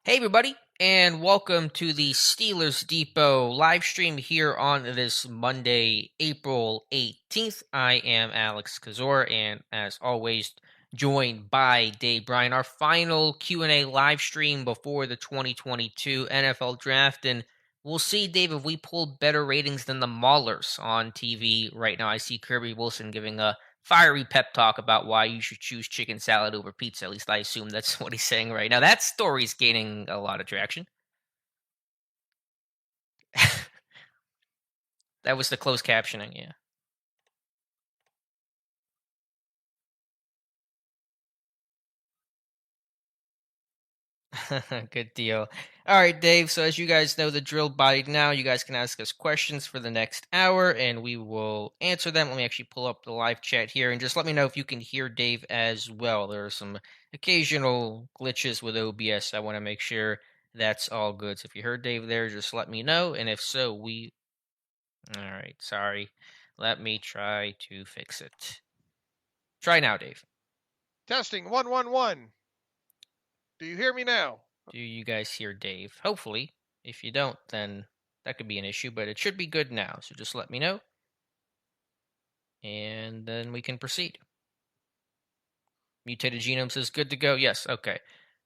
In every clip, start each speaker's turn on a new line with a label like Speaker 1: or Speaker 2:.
Speaker 1: Hey, everybody, and welcome to the Steelers Depot live stream here on this Monday, April 18th. I am Alex Kazor, and as always, joined by Dave Bryan, our final Q&A live stream before the 2022 NFL Draft. And we'll see, Dave, if we pull better ratings than the Maulers on TV right now. I see Kirby Wilson giving a fiery pep talk about why you should choose chicken salad over pizza. At least I assume that's what he's saying right now. That story's gaining a lot of traction. That was the closed captioning, yeah. Good deal. All right, Dave. So, as you guys know the drill by now, you guys can ask us questions for the next hour and we will answer them. Let me actually pull up the live chat here and just let me know if you can hear Dave as well. There are some occasional glitches with OBS. I want to make sure that's all good. So, if you heard Dave there, just let me know. And if so, we. All right, sorry. Let me try to fix it. Try now, Dave.
Speaker 2: Testing 111. Do you hear me now?
Speaker 1: Do you guys hear Dave? Hopefully. If you don't, then that could be an issue, but it should be good now. So just let me know. And then we can proceed. Mutated genome says good to go. Yes, okay.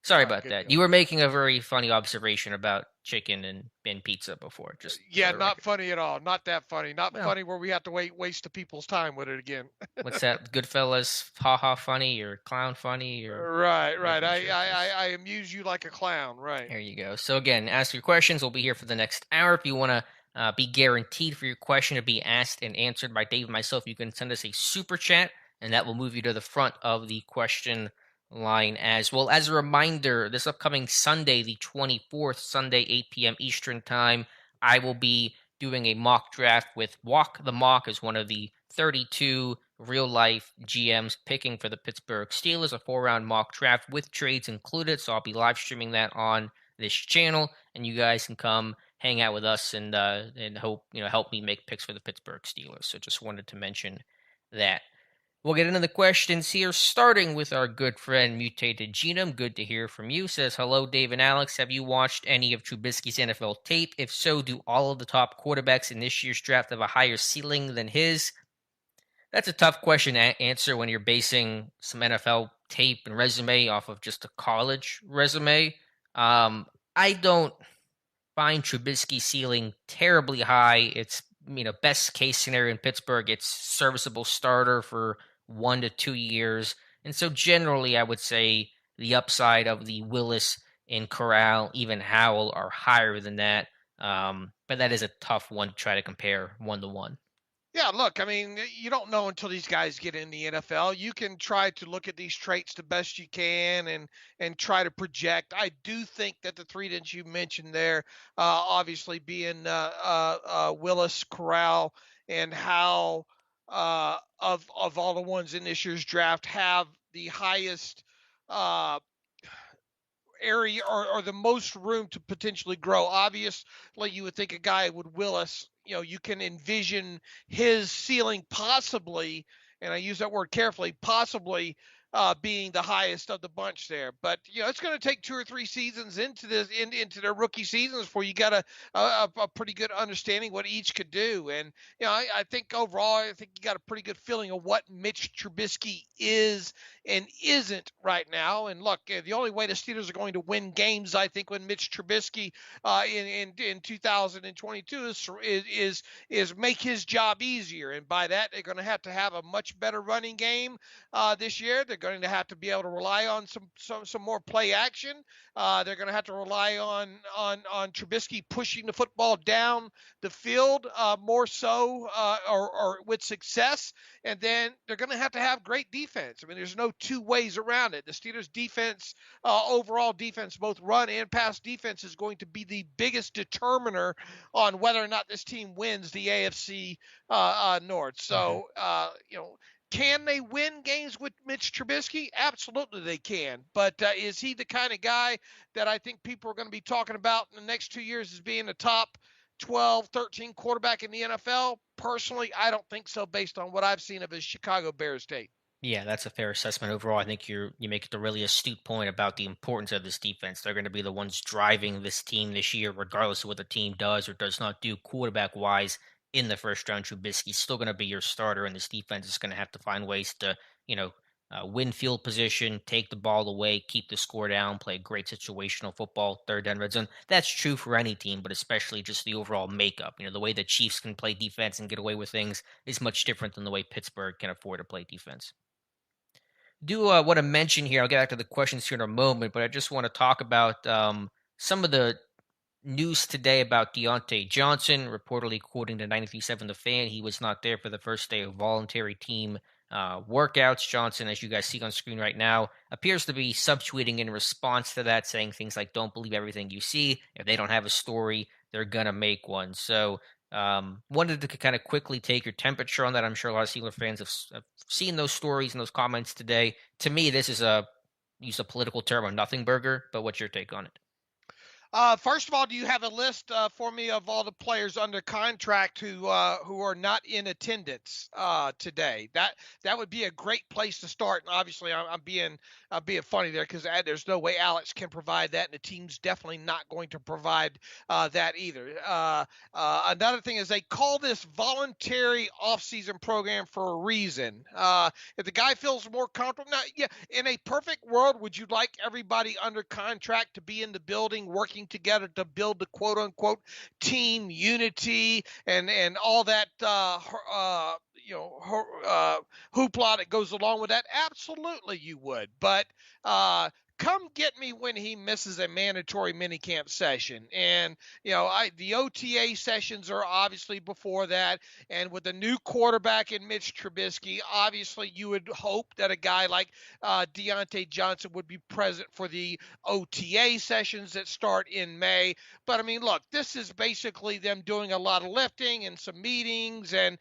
Speaker 1: Sorry
Speaker 2: All right,
Speaker 1: about
Speaker 2: good
Speaker 1: that.
Speaker 2: deal.
Speaker 1: You were making a very funny observation about chicken and pizza before, just for
Speaker 2: Yeah,
Speaker 1: the
Speaker 2: not
Speaker 1: record.
Speaker 2: funny at all. Not that funny. Not
Speaker 1: Well,
Speaker 2: funny where we have to waste the people's time with it again.
Speaker 1: what's that? Goodfellas, haha funny or clown funny or
Speaker 2: Right,
Speaker 1: I
Speaker 2: right.
Speaker 1: wasn't
Speaker 2: I,
Speaker 1: sure.
Speaker 2: I, I,
Speaker 1: Just
Speaker 2: I amuse you like a clown. Right.
Speaker 1: there you go. So again, ask your questions. We'll be here for the next hour. If you want to be guaranteed for your question to be asked and answered by Dave and myself, you can send us a super chat, and that will move you to the front of the question line as well. As a reminder, this upcoming Sunday, the 24th, Sunday, 8 p.m. Eastern Time, I will be doing a mock draft with Walk the Mock as one of the 32 real life GMs picking for the Pittsburgh Steelers, a 4 round mock draft with trades included. So I'll be live streaming that on this channel, and you guys can come hang out with us and help me make picks for the Pittsburgh Steelers. So just wanted to mention that. We'll get into the questions here, starting with our good friend Mutated Genome. Good to hear from you. Says, hello, Dave and Alex. Have you watched any of Trubisky's NFL tape? If so, do all of the top quarterbacks in this year's draft have a higher ceiling than his? That's a tough question to answer when you're basing some NFL tape and resume off of just a college resume. I don't find Trubisky's ceiling terribly high. It's best case scenario in Pittsburgh. It's serviceable starter for 1 to 2 years, and so generally I would say the upside of the Willis and Corral, even Howell, are higher than that. But that is a tough one to try to compare 1 to 1.
Speaker 2: Yeah, look, I mean, you don't know until these guys get in the NFL. You can try to look at these traits the best you can and try to project. I do think that the three that you mentioned there, obviously being Willis, Corral, and how of all the ones in this year's draft have the highest uh, area or the most room to potentially grow. Obviously, you would think a guy with Willis, you can envision his ceiling possibly, and I use that word carefully, possibly being the highest of the bunch there. But it's going to take 2 or 3 seasons into their rookie seasons before you got a pretty good understanding what each could do. And I think overall, I think you got a pretty good feeling of what Mitch Trubisky is and isn't right now. And look, the only way the Steelers are going to win games, I think, when Mitch Trubisky in 2022 is make his job easier, and by that they're going to have a much better running game this year. They're going to have to be able to rely on some more play action. They're going to have to rely on Trubisky pushing the football down the field more so or with success, and then they're going to have great defense. I mean, there's no two ways around it. The Steelers' defense, overall defense, both run and pass defense, is going to be the biggest determiner on whether or not this team wins the AFC North.
Speaker 1: Mm-hmm.
Speaker 2: So, can they win games with Mitch Trubisky? Absolutely, they can. But is he the kind of guy that I think people are going to be talking about in the next 2 years as being a top 12, 13 quarterback in the NFL? Personally, I don't think so based on what I've seen of his Chicago Bears tape.
Speaker 1: Yeah, that's a fair assessment overall. I think you make the really astute point about the importance of this defense. They're going to be the ones driving this team this year, regardless of what the team does or does not do quarterback wise in the first round. Trubisky's still going to be your starter, and this defense is going to have to find ways to, you know, win field position, take the ball away, keep the score down, play great situational football, third down red zone. That's true for any team, but especially just the overall makeup. The way the Chiefs can play defense and get away with things is much different than the way Pittsburgh can afford to play defense. Do want to mention here, I'll get back to the questions here in a moment, but I just want to talk about some of the news today about Deontay Johnson. Reportedly, according to 93.7 The Fan, he was not there for the first day of voluntary team workouts. Johnson, as you guys see on screen right now, appears to be subtweeting in response to that, saying things like, don't believe everything you see. If they don't have a story, they're going to make one. So, wanted to kind of quickly take your temperature on that. I'm sure a lot of Steeler fans have seen those stories and those comments today. To me, this is use a political term, a nothing burger, but what's your take on it?
Speaker 2: First of all, do you have a list for me of all the players under contract who are not in attendance today? That would be a great place to start. And obviously, I'm being funny there because there's no way Alex can provide that, and the team's definitely not going to provide that either. Another thing is they call this voluntary offseason program for a reason. If the guy feels more comfortable, now, yeah, in a perfect world, would you like everybody under contract to be in the building working together to build the quote unquote team unity and all that hoopla that goes along with that? Absolutely, you would. But come get me when he misses a mandatory minicamp session. And the OTA sessions are obviously before that. And with the new quarterback in Mitch Trubisky, obviously you would hope that a guy like Deontay Johnson would be present for the OTA sessions that start in May. But I mean, look, this is basically them doing a lot of lifting and some meetings and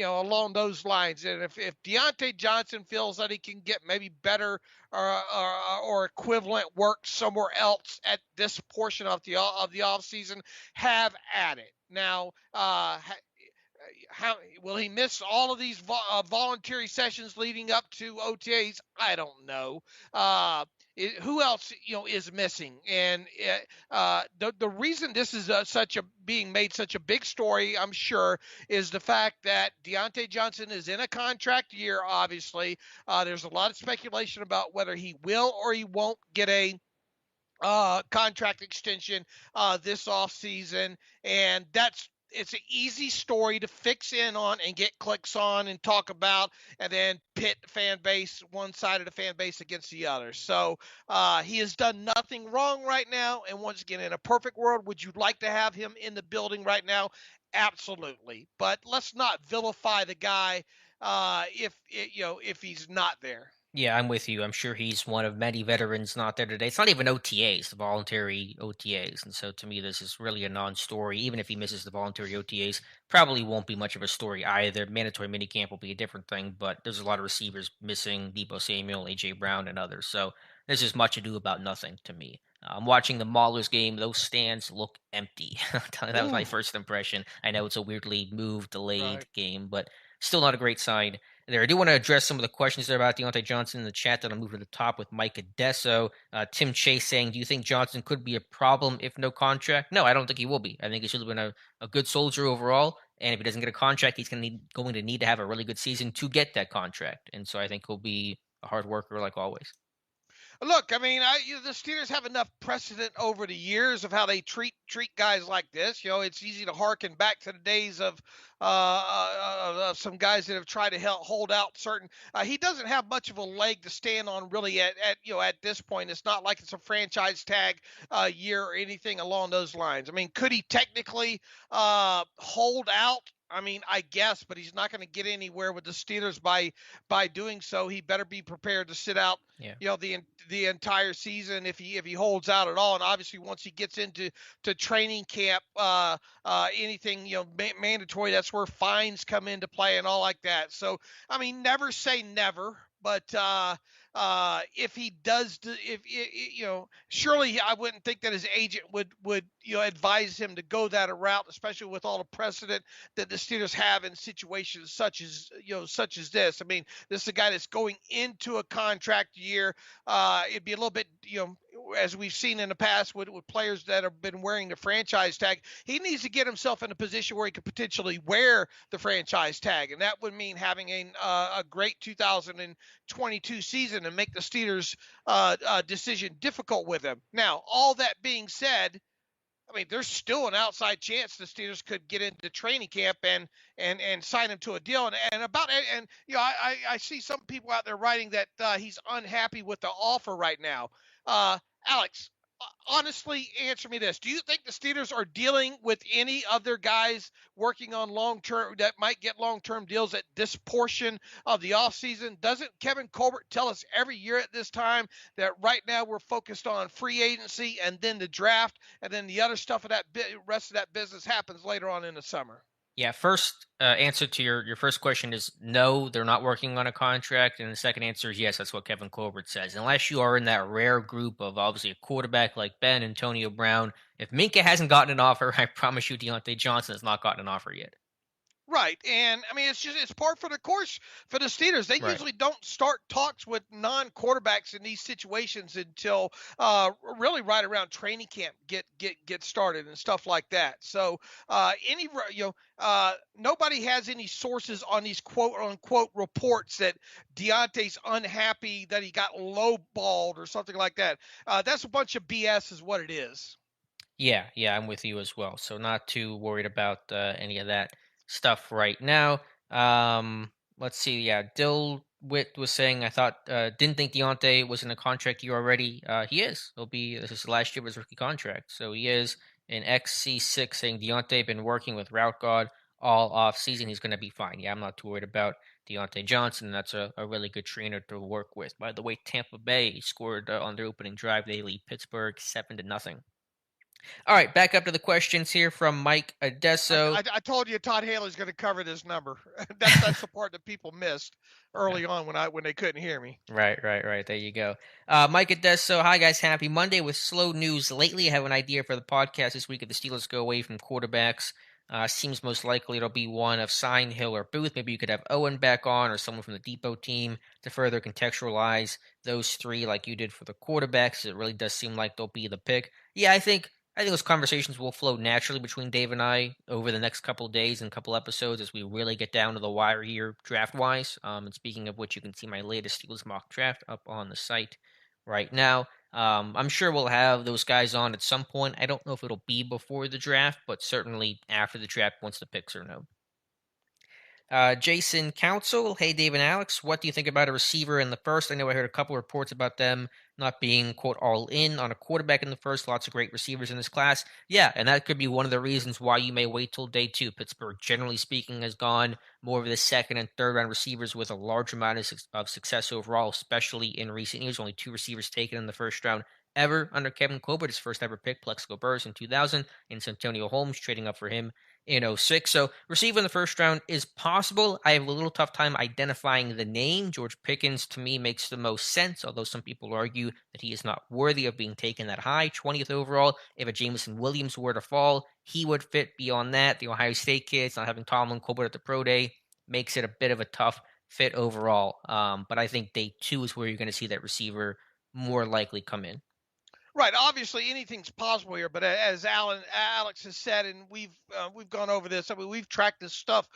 Speaker 2: along those lines. And if Deontay Johnson feels that he can get maybe better or equivalent work somewhere else at this portion of the off season, have at it. Now, how will he miss all of these voluntary sessions leading up to OTAs? I don't know. Who else is missing? And the reason this is being made such a big story, I'm sure, is the fact that Deontay Johnson is in a contract year. Obviously, there's a lot of speculation about whether he will or he won't get a contract extension this offseason, and it's an easy story to fix in on and get clicks on and talk about, and then pit fan base, one side of the fan base against the other. So he has done nothing wrong right now. And once again, in a perfect world, would you like to have him in the building right now? Absolutely. But let's not vilify the guy if he's not there.
Speaker 1: Yeah, I'm with you. I'm sure he's one of many veterans not there today. It's not even OTAs, the voluntary OTAs. And so to me, this is really a non story. Even if he misses the voluntary OTAs, probably won't be much of a story either. Mandatory minicamp will be a different thing, but there's a lot of receivers missing Debo Samuel, A.J. Brown, and others. So there's just much ado about nothing to me. I'm watching the Maulers game. Those stands look empty. That was my
Speaker 2: Ooh,
Speaker 1: first impression. I know it's a weirdly moved, delayed
Speaker 2: right.
Speaker 1: game, but still not a great sign there. I do want to address some of the questions there about Deontay Johnson in the chat that I'll move to the top with Mike Adesso. Tim Chase saying, do you think Johnson could be a problem if no contract? No, I don't think he will be. I think he's really been a good soldier overall. And if he doesn't get a contract, he's going to need to have a really good season to get that contract. And so I think he'll be a hard worker like always.
Speaker 2: Look, I mean, the Steelers have enough precedent over the years of how they treat guys like this. It's easy to harken back to the days of some guys that have tried to hold out certain. He doesn't have much of a leg to stand on, really. At this point, it's not like it's a franchise tag year or anything along those lines. I mean, could he technically hold out? I mean, I guess, but he's not going to get anywhere with the Steelers by doing so. He better be prepared to sit out,
Speaker 1: Yeah.
Speaker 2: the entire season if he holds out at all. And obviously, once he gets into training camp, anything mandatory, that's where fines come into play and all like that. So, I mean, never say never. But if he does, surely I wouldn't think that his agent would advise him to go that route, especially with all the precedent that the Steelers have in situations such as this. I mean, this is a guy that's going into a contract year. It'd be a little bit, as we've seen in the past with players that have been wearing the franchise tag, he needs to get himself in a position where he could potentially wear the franchise tag, and that would mean having a great 2022 season and make the Steelers' decision difficult with him. Now, all that being said, I mean, there's still an outside chance the Steelers could get into training camp and sign him to a deal. And I see some people out there writing that he's unhappy with the offer right now. Alex, honestly, answer me this: do you think the Steelers are dealing with any other guys working on long-term that might get long-term deals at this portion of the offseason? Doesn't Kevin Colbert tell us every year at this time that right now we're focused on free agency and then the draft, and then the other stuff of that rest of that business happens later on in the summer?
Speaker 1: Yeah, first answer to your first question is no, they're not working on a contract. And the second answer is yes, that's what Kevin Colbert says. Unless you are in that rare group of obviously a quarterback like Ben, Antonio Brown. If Minka hasn't gotten an offer, I promise you Deontay Johnson has not gotten an offer yet.
Speaker 2: Right. And I mean, it's par for the course for the Steelers. They
Speaker 1: Right.
Speaker 2: usually don't start talks with non-quarterbacks in these situations until really right around training camp get started and stuff like that. So nobody has any sources on these quote unquote reports that Deontay's unhappy that he got lowballed or something like that. That's a bunch of BS is what it is.
Speaker 1: Yeah, I'm with you as well. So not too worried about any of that stuff right now. Let's see. Yeah, Dill Witt was saying I thought didn't think Deontay was in a contract year already. He is. He'll be. This is last year of his rookie contract, so he is. In XC6 saying Deontay been working with Route God all off season. He's going to be fine. Yeah, I'm not too worried about Deontay Johnson. That's a really good trainer to work with. By the way, Tampa Bay scored on their opening drive. They lead Pittsburgh 7-0. All right, back up to the questions here from Mike Adesso.
Speaker 2: I told you Todd Haley's going to cover this number. That's the part that people missed early on when they couldn't hear me.
Speaker 1: Right. There you go. Mike Adesso, hi guys, happy Monday with slow news. Lately, I have an idea for the podcast this week if the Steelers go away from quarterbacks. Seems most likely it'll be one of Sign, Hill, or Booth. Maybe you could have Owen back on or someone from the Depot team to further contextualize those three like you did for the quarterbacks. It really does seem like they'll be the pick. Yeah, I think those conversations will flow naturally between Dave and I over the next couple of days and couple episodes as we really get down to the wire here draft-wise. And speaking of which, you can see my latest Steelers mock draft up on the site right now. I'm sure we'll have those guys on at some point. I don't know if it'll be before the draft, but certainly after the draft once the picks are known. Jason Council, hey Dave and Alex, what do you think about a receiver in the first? I know I heard a couple reports about them not being, quote, all in on a quarterback in the first. Lots of great receivers in this class. Yeah, and that could be one of the reasons why you may wait till day two. Pittsburgh, generally speaking, has gone more of the second and third round receivers with a large amount of success overall, especially in recent years. Only 2 receivers taken in the first round ever under Kevin Colbert, his first ever pick, Plexico Burress in 2000, and Santonio Holmes trading up for him in 06. So receiver in the first round is possible. I have a little tough time identifying the name. George Pickens to me makes the most sense, although some people argue that he is not worthy of being taken that high, 20th overall. If a Jameson Williams were to fall, he would fit beyond that. The Ohio State kids not having Tomlin Colbert at the pro day makes it a bit of a tough fit overall. But I think day 2 is where you're going to see that receiver more likely come in.
Speaker 2: Right. Obviously, anything's possible here, but as Alex has said, and we've gone over this. I mean, we've tracked this stuff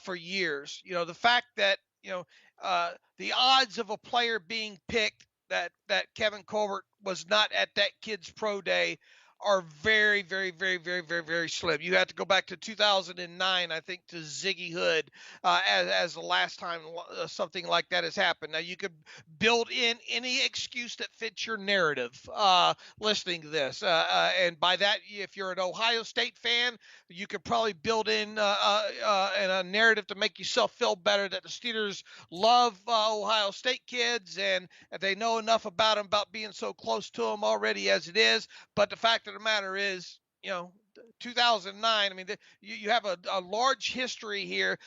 Speaker 2: for years. The fact that the odds of a player being picked that Kevin Colbert was not at that kid's pro day are very, very, very, very, very, very slim. You have to go back to 2009, I think, to Ziggy Hood as the last time something like that has happened. Now, you could build in any excuse that fits your narrative listening to this. And by that, if you're an Ohio State fan, you could probably build in a narrative to make yourself feel better that the Steelers love Ohio State kids and they know enough about them, about being so close to them already as it is. But the fact of the matter is, 2009. I mean, you have a large history here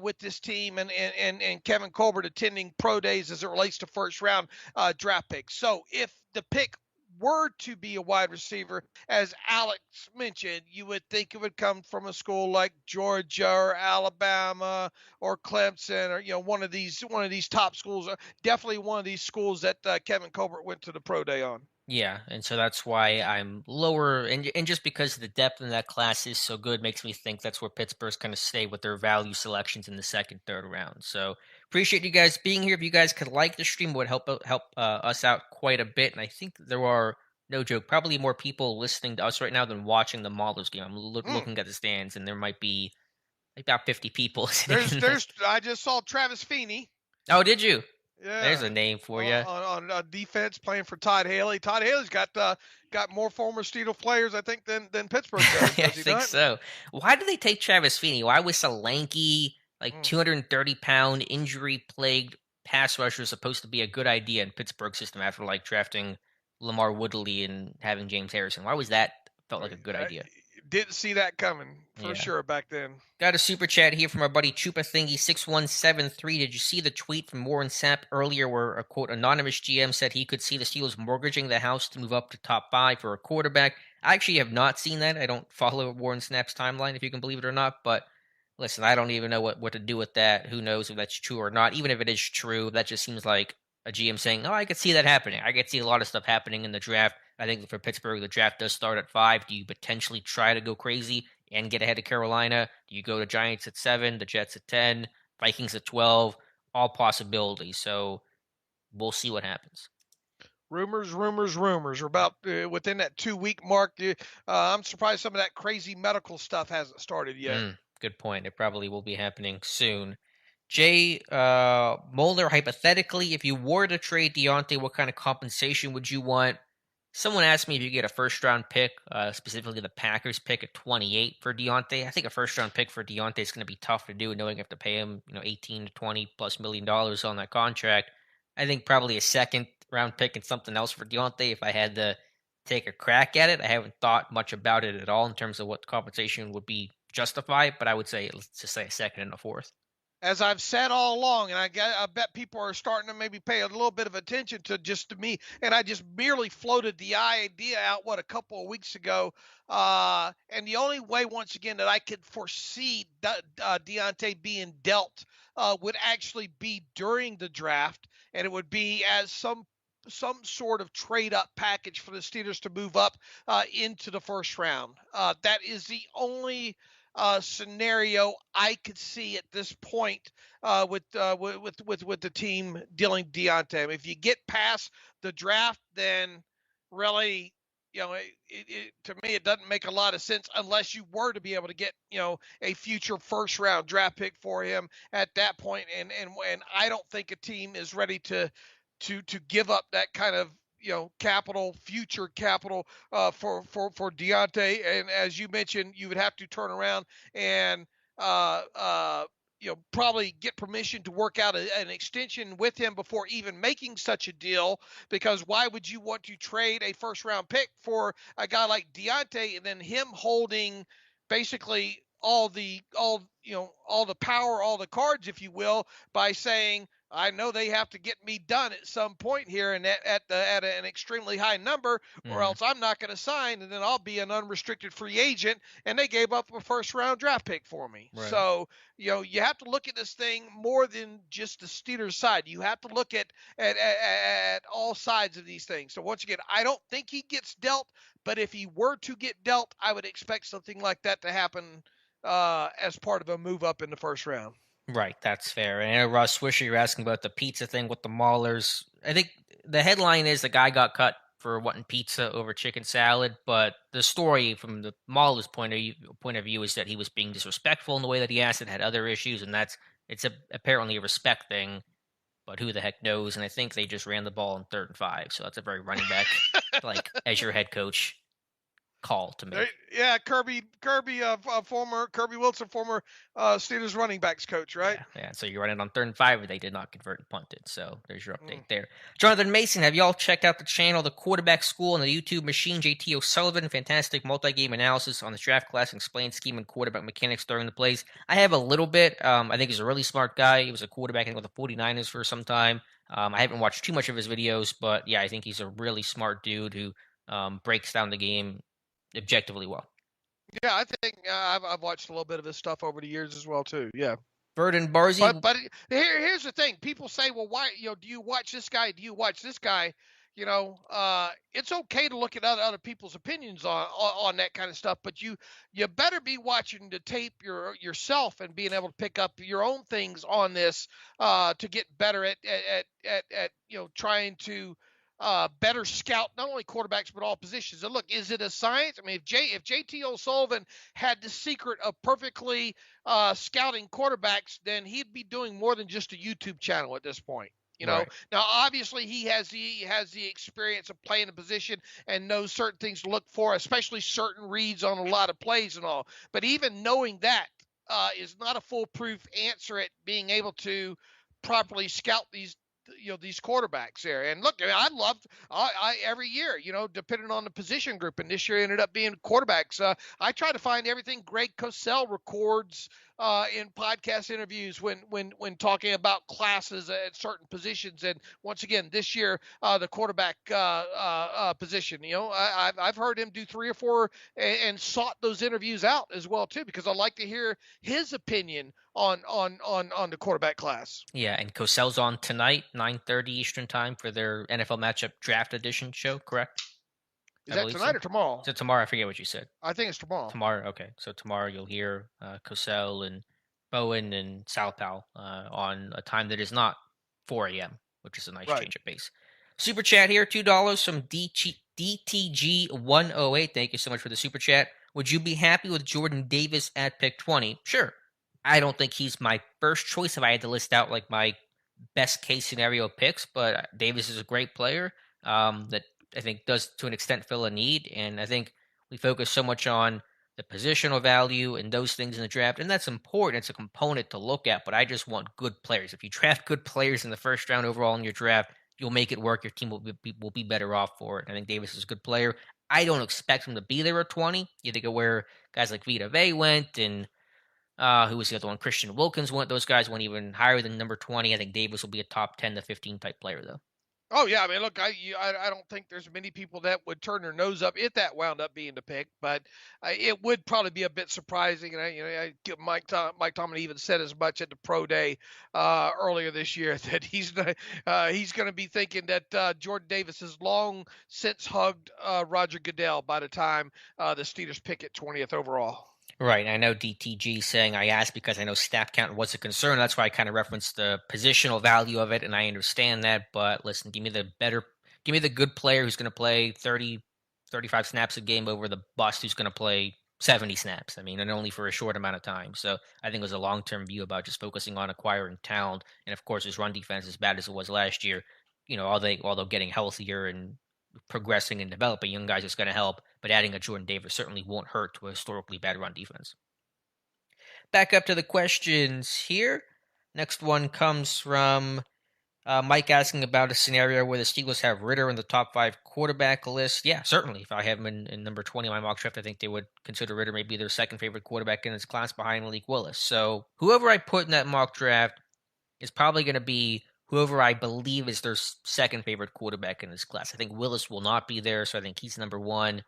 Speaker 2: with this team, and Kevin Colbert attending pro days as it relates to first round draft picks. So if the pick were to be a wide receiver, as Alex mentioned, you would think it would come from a school like Georgia or Alabama or Clemson, or one of these top schools. Definitely one of these schools that Kevin Colbert went to the pro day on.
Speaker 1: Yeah, and so that's why I'm lower, and just because the depth in that class is so good, makes me think that's where Pittsburgh's going to stay with their value selections in the second, third round. So appreciate you guys being here. If you guys could like the stream, it would help us out quite a bit. And I think there are, no joke, probably more people listening to us right now than watching the Maulers game. I'm looking at the stands, and there might be about 50 people sitting in this.
Speaker 2: I just saw Travis Feeney.
Speaker 1: Oh, did you?
Speaker 2: Yeah,
Speaker 1: There's a name for you.
Speaker 2: On defense, playing for Todd Haley. Todd Haley's got more former Steelers players, I think, than Pittsburgh does.
Speaker 1: I think so. Why did they take Travis Feeney? Why was a lanky, like 230-pound, injury-plagued pass rusher supposed to be a good idea in Pittsburgh's system after like drafting Lamar Woodley and having James Harrison? Why was that felt like a good idea?
Speaker 2: Didn't see that coming for sure back then.
Speaker 1: Got a super chat here from our buddy Chupa Thingy 6173. Did you see the tweet from Warren Sapp earlier where a quote anonymous GM said he could see the Steelers mortgaging the house to move up to top 5 for a quarterback? I actually have not seen that. I don't follow Warren Sapp's timeline, if you can believe it or not. But listen, I don't even know what to do with that. Who knows if that's true or not? Even if it is true, that just seems like a GM saying, "Oh, I could see that happening. I could see a lot of stuff happening in the draft." I think for Pittsburgh, the draft does start at 5. Do you potentially try to go crazy and get ahead of Carolina? Do you go to Giants at 7, the Jets at 10, Vikings at 12? All possibilities. So we'll see what happens.
Speaker 2: Rumors. We're about within that 2-week mark. I'm surprised some of that crazy medical stuff hasn't started yet.
Speaker 1: Good point. It probably will be happening soon. Jay Molnar, hypothetically, if you were to trade Deontay, what kind of compensation would you want? Someone asked me if you get a first-round pick, specifically the Packers pick at 28 for Deontay. I think a first-round pick for Deontay is going to be tough to do, knowing you have to pay him, 18 to 20 plus $1 million on that contract. I think probably a second-round pick and something else for Deontay if I had to take a crack at it. I haven't thought much about it at all in terms of what compensation would be justified, but I would say, let's just say a second and a fourth.
Speaker 2: As I've said all along, and I bet people are starting to maybe pay a little bit of attention to me, and I just merely floated the idea out, a couple of weeks ago, and the only way, once again, that I could foresee Deontay being dealt would actually be during the draft, and it would be as some sort of trade-up package for the Steelers to move up into the first round. That is the only scenario I could see at this point with the team dealing Deontay. I mean, if you get past the draft, then really, to me, it doesn't make a lot of sense unless you were to be able to get, a future first round draft pick for him at that point. And I don't think a team is ready to give up that kind of future capital for Deontay. And as you mentioned, you would have to turn around and probably get permission to work out an extension with him before even making such a deal. Because why would you want to trade a first round pick for a guy like Deontay and then him holding basically all the power, all the cards, if you will, by saying, I know they have to get me done at some point here and at an extremely high number, or else I'm not going to sign, and then I'll be an unrestricted free agent, and they gave up a first-round draft pick for me. Right. So, you have to look at this thing more than just the Steelers side. You have to look at all sides of these things. So, once again, I don't think he gets dealt, but if he were to get dealt, I would expect something like that to happen as part of a move up in the first round.
Speaker 1: Right, that's fair. And Russ Swisher, you're asking about the pizza thing with the Maulers. I think the headline is the guy got cut for wanting pizza over chicken salad, but the story from the Maulers' point of view is that he was being disrespectful in the way that he asked it, had other issues, and it's apparently a respect thing. But who the heck knows? And I think they just ran the ball in 3rd and 5, so that's a very running back, like as your head coach. call to make.
Speaker 2: Yeah, Kirby, former Kirby Wilson, former Steelers running backs coach, right?
Speaker 1: Yeah. So you're running on 3rd and 5, but they did not convert and punted. So there's your update
Speaker 2: Mm.
Speaker 1: there. Jonathan Mason, have y'all checked out the channel, The Quarterback School, on the YouTube machine? JT O'Sullivan, fantastic multi-game analysis on the draft class and explains scheme and quarterback mechanics during the plays. I have a little bit. I think he's a really smart guy. He was a quarterback, I think, with the 49ers for some time. I haven't watched too much of his videos, but yeah, I think he's a really smart dude who breaks down the game objectively well.
Speaker 2: Yeah, I think I've watched a little bit of his stuff over the years as well too. Yeah.
Speaker 1: Burden Barzy.
Speaker 2: But here's the thing. People say, well, why, do you watch this guy? Do you watch this guy? It's okay to look at other people's opinions on that kind of stuff, but you better be watching the tape yourself and being able to pick up your own things on this to get better at trying to better scout not only quarterbacks but all positions. And look, is it a science? I mean, if JT O'Sullivan had the secret of perfectly scouting quarterbacks, then he'd be doing more than just a YouTube channel at this point.
Speaker 1: Right.
Speaker 2: Now obviously he has the experience of playing a position and knows certain things to look for, especially certain reads on a lot of plays and all. But even knowing that is not a foolproof answer at being able to properly scout these quarterbacks there. And look, I mean, I every year, depending on the position group, and this year ended up being quarterbacks. I try to find everything Greg Cosell records in podcast interviews when talking about classes at certain positions. And once again, this year, the quarterback position, I've heard him do 3 or 4 and sought those interviews out as well too, because I like to hear his opinion on the quarterback class.
Speaker 1: Yeah, and Cosell's on tonight, 9:30 Eastern time for their NFL matchup draft edition show, correct?
Speaker 2: Is that tonight or tomorrow?
Speaker 1: So tomorrow, I forget what you said.
Speaker 2: I think it's tomorrow.
Speaker 1: Tomorrow, okay. So tomorrow you'll hear Cosell and Bowen and Southpaw on a time that is not 4 a.m., which is a nice change of pace. Super chat here, $2 from DTG108. Thank you so much for the super chat. Would you be happy with Jordan Davis at pick 20? Sure. I don't think he's my first choice if I had to list out like my best case scenario picks, but Davis is a great player that I think does to an extent fill a need. And I think we focus so much on the positional value and those things in the draft, and that's important. It's a component to look at, but I just want good players. If you draft good players in the first round overall in your draft, you'll make it work. Your team will be better off for it. I think Davis is a good player. I don't expect him to be there at 20. You think of where guys like Vita Vea went and who was the other one? Christian Wilkins went. Those guys went even higher than number 20. I think Davis will be a top 10 to 15 type player, though.
Speaker 2: Oh yeah, I mean, look, I don't think there's many people that would turn their nose up if that wound up being the pick, but it would probably be a bit surprising. And Mike Tomlin even said as much at the pro day earlier this year that he's going to be thinking that Jordan Davis has long since hugged Roger Goodell by the time the Steelers pick at 20th overall.
Speaker 1: Right. I know DTG saying I asked because I know snap count was a concern. That's why I kind of referenced the positional value of it, and I understand that. But listen, give me the good player who's going to play 30, 35 snaps a game over the bust who's going to play 70 snaps. I mean, and only for a short amount of time. So I think it was a long-term view about just focusing on acquiring talent. And of course, his run defense, as bad as it was last year, although getting healthier and progressing and developing young guys is going to help, but adding a Jordan Davis certainly won't hurt to a historically bad run defense. Back up to the questions here. Next one comes from Mike asking about a scenario where the Steelers have Ritter in the top 5 quarterback list. Yeah, certainly. If I have him in number 20 in my mock draft, I think they would consider Ritter maybe their second favorite quarterback in his class behind Malik Willis. So whoever I put in that mock draft is probably going to be whoever I believe is their second favorite quarterback in this class. I think Willis will not be there, so I think he's number 1.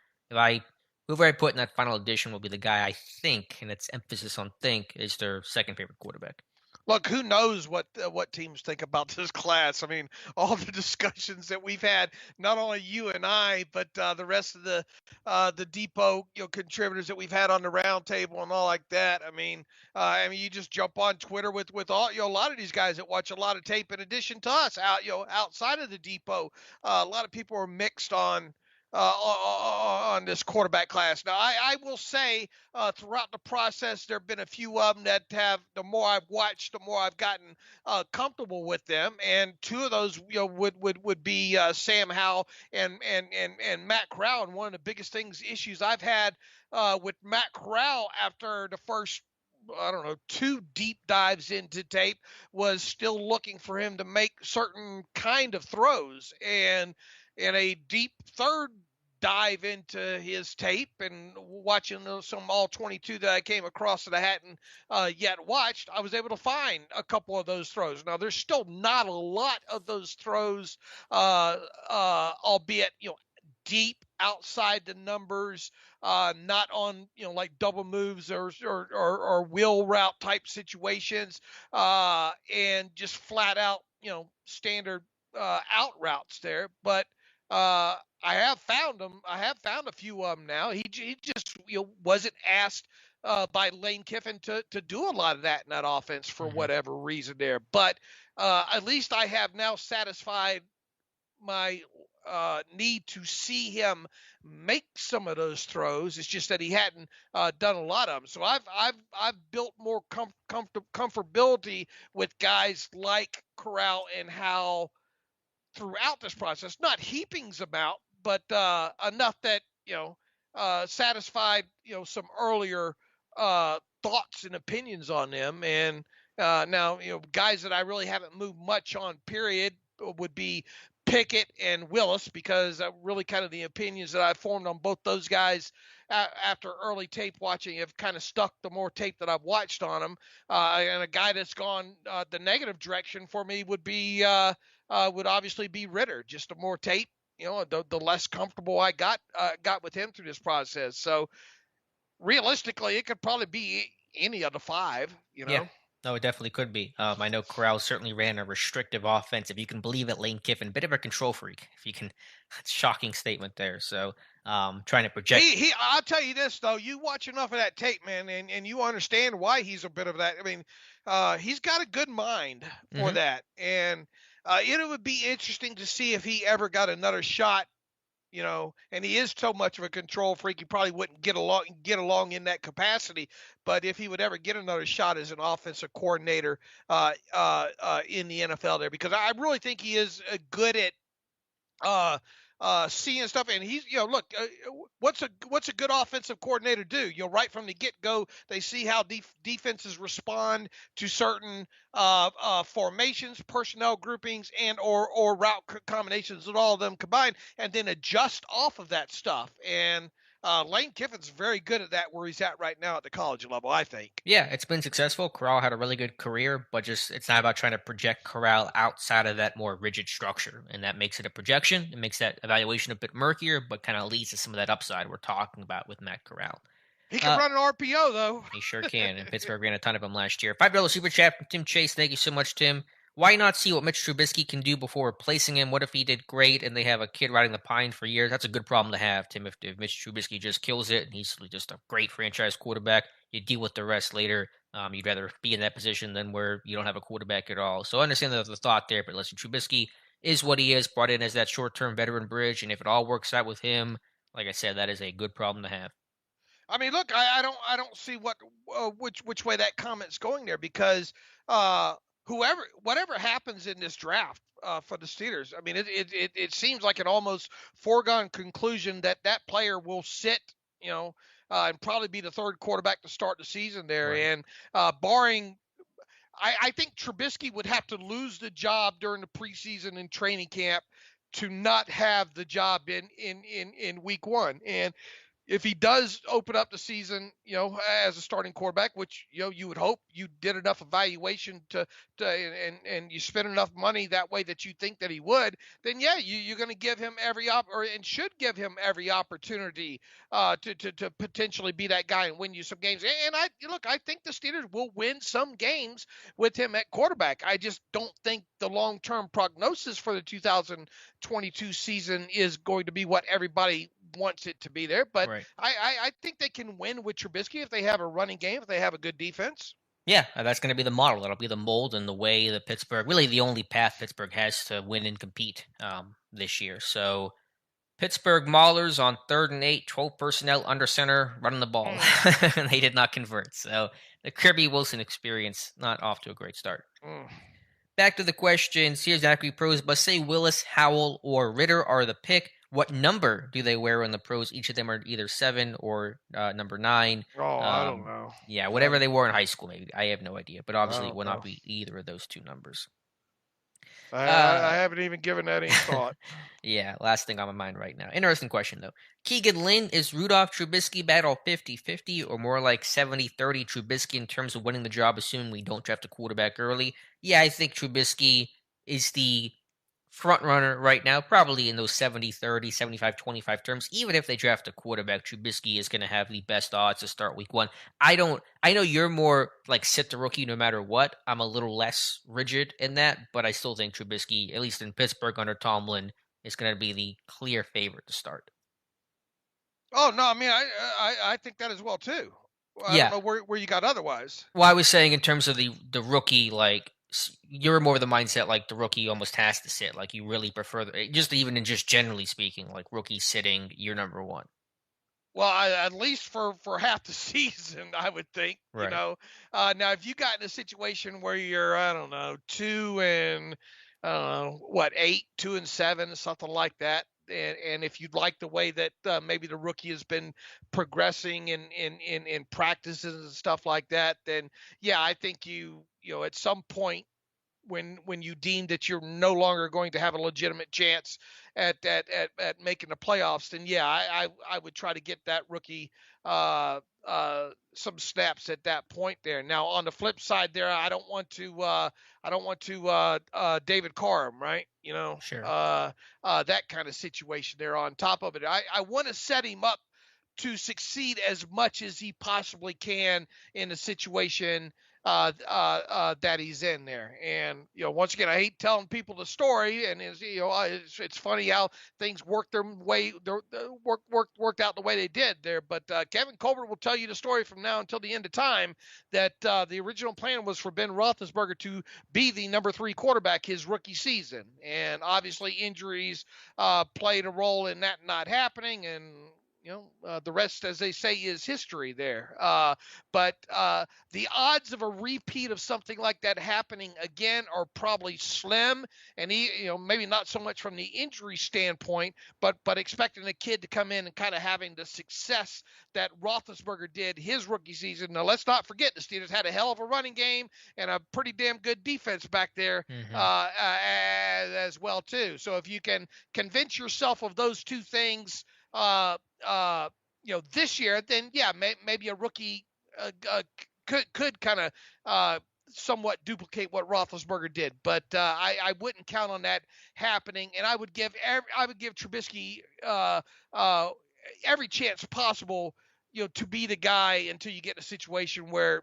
Speaker 1: Whoever I put in that final edition will be the guy I think, and it's emphasis on think, is their second favorite quarterback.
Speaker 2: Look, who knows what teams think about this class? I mean, all the discussions that we've had, not only you and I, but the rest of the depot contributors that we've had on the round table and all like that. I mean, you just jump on Twitter with all a lot of these guys that watch a lot of tape in addition to us outside of the depot. A lot of people are mixed on on this quarterback class. Now, I will say throughout the process, there have been a few of them that have, the more I've watched, the more I've gotten comfortable with them. And two of those, would be Sam Howell and Matt Corral. And one of the biggest issues I've had with Matt Corral after the first, I don't know, two deep dives into tape, was still looking for him to make certain kind of throws. And in a deep third dive into his tape and watching some all 22 that I came across that I hadn't yet watched, I was able to find a couple of those throws. Now, there's still not a lot of those throws, albeit, deep outside the numbers, not on, like double moves or wheel route type situations, and just flat out, standard out routes there. But I have found them. I have found a few of them now. He just, wasn't asked by Lane Kiffin to do a lot of that in that offense for whatever reason there. But at least I have now satisfied my need to see him make some of those throws. It's just that he hadn't done a lot of them. So I've built more comfortability with guys like Corral and Howell throughout this process, not heapings about, but enough that, satisfied, some earlier thoughts and opinions on them. And now, guys that I really haven't moved much on, period, would be Pickett and Willis, because really kind of the opinions that I formed on both those guys after early tape watching have kind of stuck the more tape that I've watched on them. And a guy that's gone the negative direction for me would obviously be Ritter. Just the more tape, the less comfortable I got with him through this process. So realistically, it could probably be any of the five.
Speaker 1: Yeah. No, it definitely could be. I know Corral certainly ran a restrictive offense. If you can believe it, Lane Kiffin, bit of a control freak. If you can, shocking statement there. So, trying to project.
Speaker 2: I'll tell you this though, you watch enough of that tape, man, and you understand why he's a bit of that. I mean, he's got a good mind for that, and it would be interesting to see if he ever got another shot. And he is so much of a control freak, he probably wouldn't get along in that capacity. But if he would ever get another shot as an offensive coordinator in the NFL there, because I really think he is good at seeing stuff. And he's, look, what's a good offensive coordinator do? Right from the get-go, they see how defenses respond to certain formations, personnel groupings, and or route combinations, and all of them combined, and then adjust off of that stuff. And Lane Kiffin's very good at that where he's at right now at the college level, I think.
Speaker 1: Yeah, it's been successful. Corral had a really good career, but just it's not about trying to project Corral outside of that more rigid structure. And that makes it a projection. It makes that evaluation a bit murkier, but kind of leads to some of that upside we're talking about with Matt Corral.
Speaker 2: He can run an RPO, though.
Speaker 1: He sure can. And Pittsburgh ran a ton of them last year. $5 super chat from Tim Chase. Thank you so much, Tim. Why not see what Mitch Trubisky can do before replacing him? What if he did great and they have a kid riding the pine for years? That's a good problem to have, Tim. If Mitch Trubisky just kills it and he's just a great franchise quarterback, you deal with the rest later. You'd rather be in that position than where you don't have a quarterback at all. So I understand the thought there, but listen, Trubisky is what he is, brought in as that short-term veteran bridge, and if it all works out with him, like I said, that is a good problem to have.
Speaker 2: I mean, look, I don't see which way that comment's going there, because whatever happens in this draft for the Steelers, I mean, it seems like an almost foregone conclusion that player will sit, and probably be the third quarterback to start the season there. Right. And barring, I think Trubisky would have to lose the job during the preseason and training camp to not have the job in week one. And if he does open up the season, as a starting quarterback, which, you would hope you did enough evaluation and you spent enough money that way that you think that he would, then yeah, you're going to give him and should give him every opportunity to potentially be that guy and win you some games. And I think the Steelers will win some games with him at quarterback. I just don't think the long-term prognosis for the 2022 season is going to be what everybody wants it to be there, but right. I think they can win with Trubisky if they have a running game, if they have a good defense.
Speaker 1: Yeah, that's going to be the model. That'll be the mold and the way that Pittsburgh, really the only path Pittsburgh has to win and compete this year. So Pittsburgh Maulers on 3rd and 8, 12 personnel under center, running the ball. They did not convert. So the Kirby Wilson experience not off to a great start. Back to the question. Sears Zachary pros, but say Willis, Howell, or Ritter are the pick. What number do they wear in the pros? Each of them are either 7 or number 9.
Speaker 2: I don't know.
Speaker 1: Yeah, whatever they wore in high school, maybe. I have no idea. But obviously, it will
Speaker 2: know.
Speaker 1: not be either of those two numbers.
Speaker 2: I haven't even given that any thought.
Speaker 1: Yeah, last thing on my mind right now. Interesting question, though. Keegan Lynn, is Rudolph Trubisky battle 50-50 or more like 70-30 Trubisky in terms of winning the job, assuming we don't draft a quarterback early? Yeah, I think Trubisky is the front runner right now, probably in those 70-30, 75-25 terms. Even if they draft a quarterback, Trubisky is going to have the best odds to start week 1. I know you're more like sit the rookie no matter what. I'm a little less rigid in that, but I still think Trubisky, at least in Pittsburgh under Tomlin, is going to be the clear favorite to start.
Speaker 2: Oh no, I mean I think that as well too. I don't know where you got otherwise.
Speaker 1: Well, I was saying in terms of the rookie, like you're more of the mindset like the rookie almost has to sit. Like you really prefer just even in just generally speaking, like rookie sitting, you're number 1.
Speaker 2: Well, at least for half the season, I would think.
Speaker 1: Right.
Speaker 2: You know, now if you got in a situation where you're, I don't know, 2 and 8, 2 and 7, something like that, and if you'd like the way that maybe the rookie has been progressing in practices and stuff like that, then yeah, I think you at some point when you deem that you're no longer going to have a legitimate chance at making the playoffs, then yeah, I would try to get that rookie some snaps at that point there. Now on the flip side there, I don't want to David Carr him, right?
Speaker 1: Sure.
Speaker 2: That kind of situation there on top of it. I want to set him up to succeed as much as he possibly can in a situation that he's in there. And once again, I hate telling people the story, and it's funny how things worked their way, worked out the way they did there. But Kevin Colbert will tell you the story from now until the end of time that the original plan was for Ben Roethlisberger to be the number 3 quarterback his rookie season, and obviously injuries played a role in that not happening, and the rest, as they say, is history there. But the odds of a repeat of something like that happening again are probably slim, and maybe not so much from the injury standpoint, but expecting a kid to come in and kind of having the success that Roethlisberger did his rookie season. Now, let's not forget the Steelers had a hell of a running game and a pretty damn good defense back there as well too. So if you can convince yourself of those two things this year, then yeah, maybe a rookie could kind of somewhat duplicate what Roethlisberger did, but I wouldn't count on that happening, and I would give Trubisky every chance possible, to be the guy until you get in a situation where,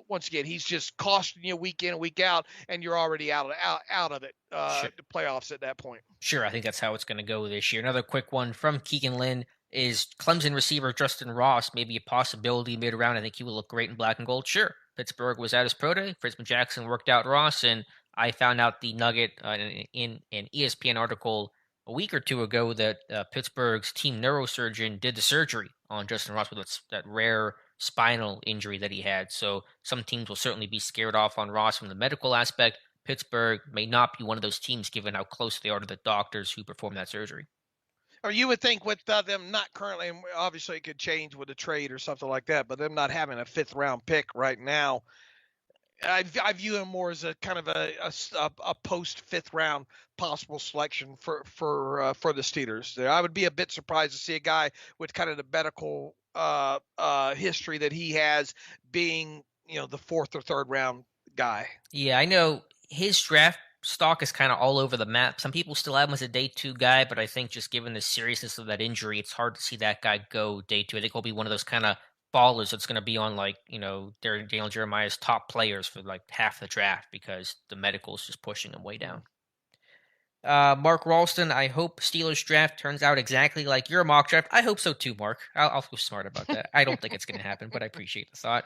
Speaker 2: once again, he's just costing you week in and week out, and you're already out of it,
Speaker 1: Sure.
Speaker 2: the playoffs at that point.
Speaker 1: Sure, I think that's how it's going to go this year. Another quick one from Keegan Lynn. Is Clemson receiver Justin Ross maybe a possibility mid-round? I think he will look great in black and gold. Sure. Pittsburgh was at his pro day. Fritz Jackson worked out Ross, and I found out the nugget in an ESPN article a week or two ago that Pittsburgh's team neurosurgeon did the surgery on Justin Ross with that rare spinal injury that he had. So some teams will certainly be scared off on Ross from the medical aspect. Pittsburgh may not be one of those teams given how close they are to the doctors who performed that surgery.
Speaker 2: Or you would think with them not currently, and obviously it could change with a trade or something like that, but them not having a 5th round pick right now, I view him more as a kind of a post 5th round possible selection for the Steelers. I would be a bit surprised to see a guy with kind of the medical history that he has being the 4th or 3rd round guy.
Speaker 1: Yeah, I know his draft stock is kind of all over the map. Some people still have him as a day 2 guy, but I think just given the seriousness of that injury, it's hard to see that guy go day 2. I think he'll be one of those kind of ballers that's going to be on Daniel Jeremiah's top players for like half the draft because the medical is just pushing him way down. Mark Ralston, I hope Steelers draft turns out exactly like your mock draft. I hope so too, Mark. I'll feel smart about that. I don't think it's going to happen, but I appreciate the thought.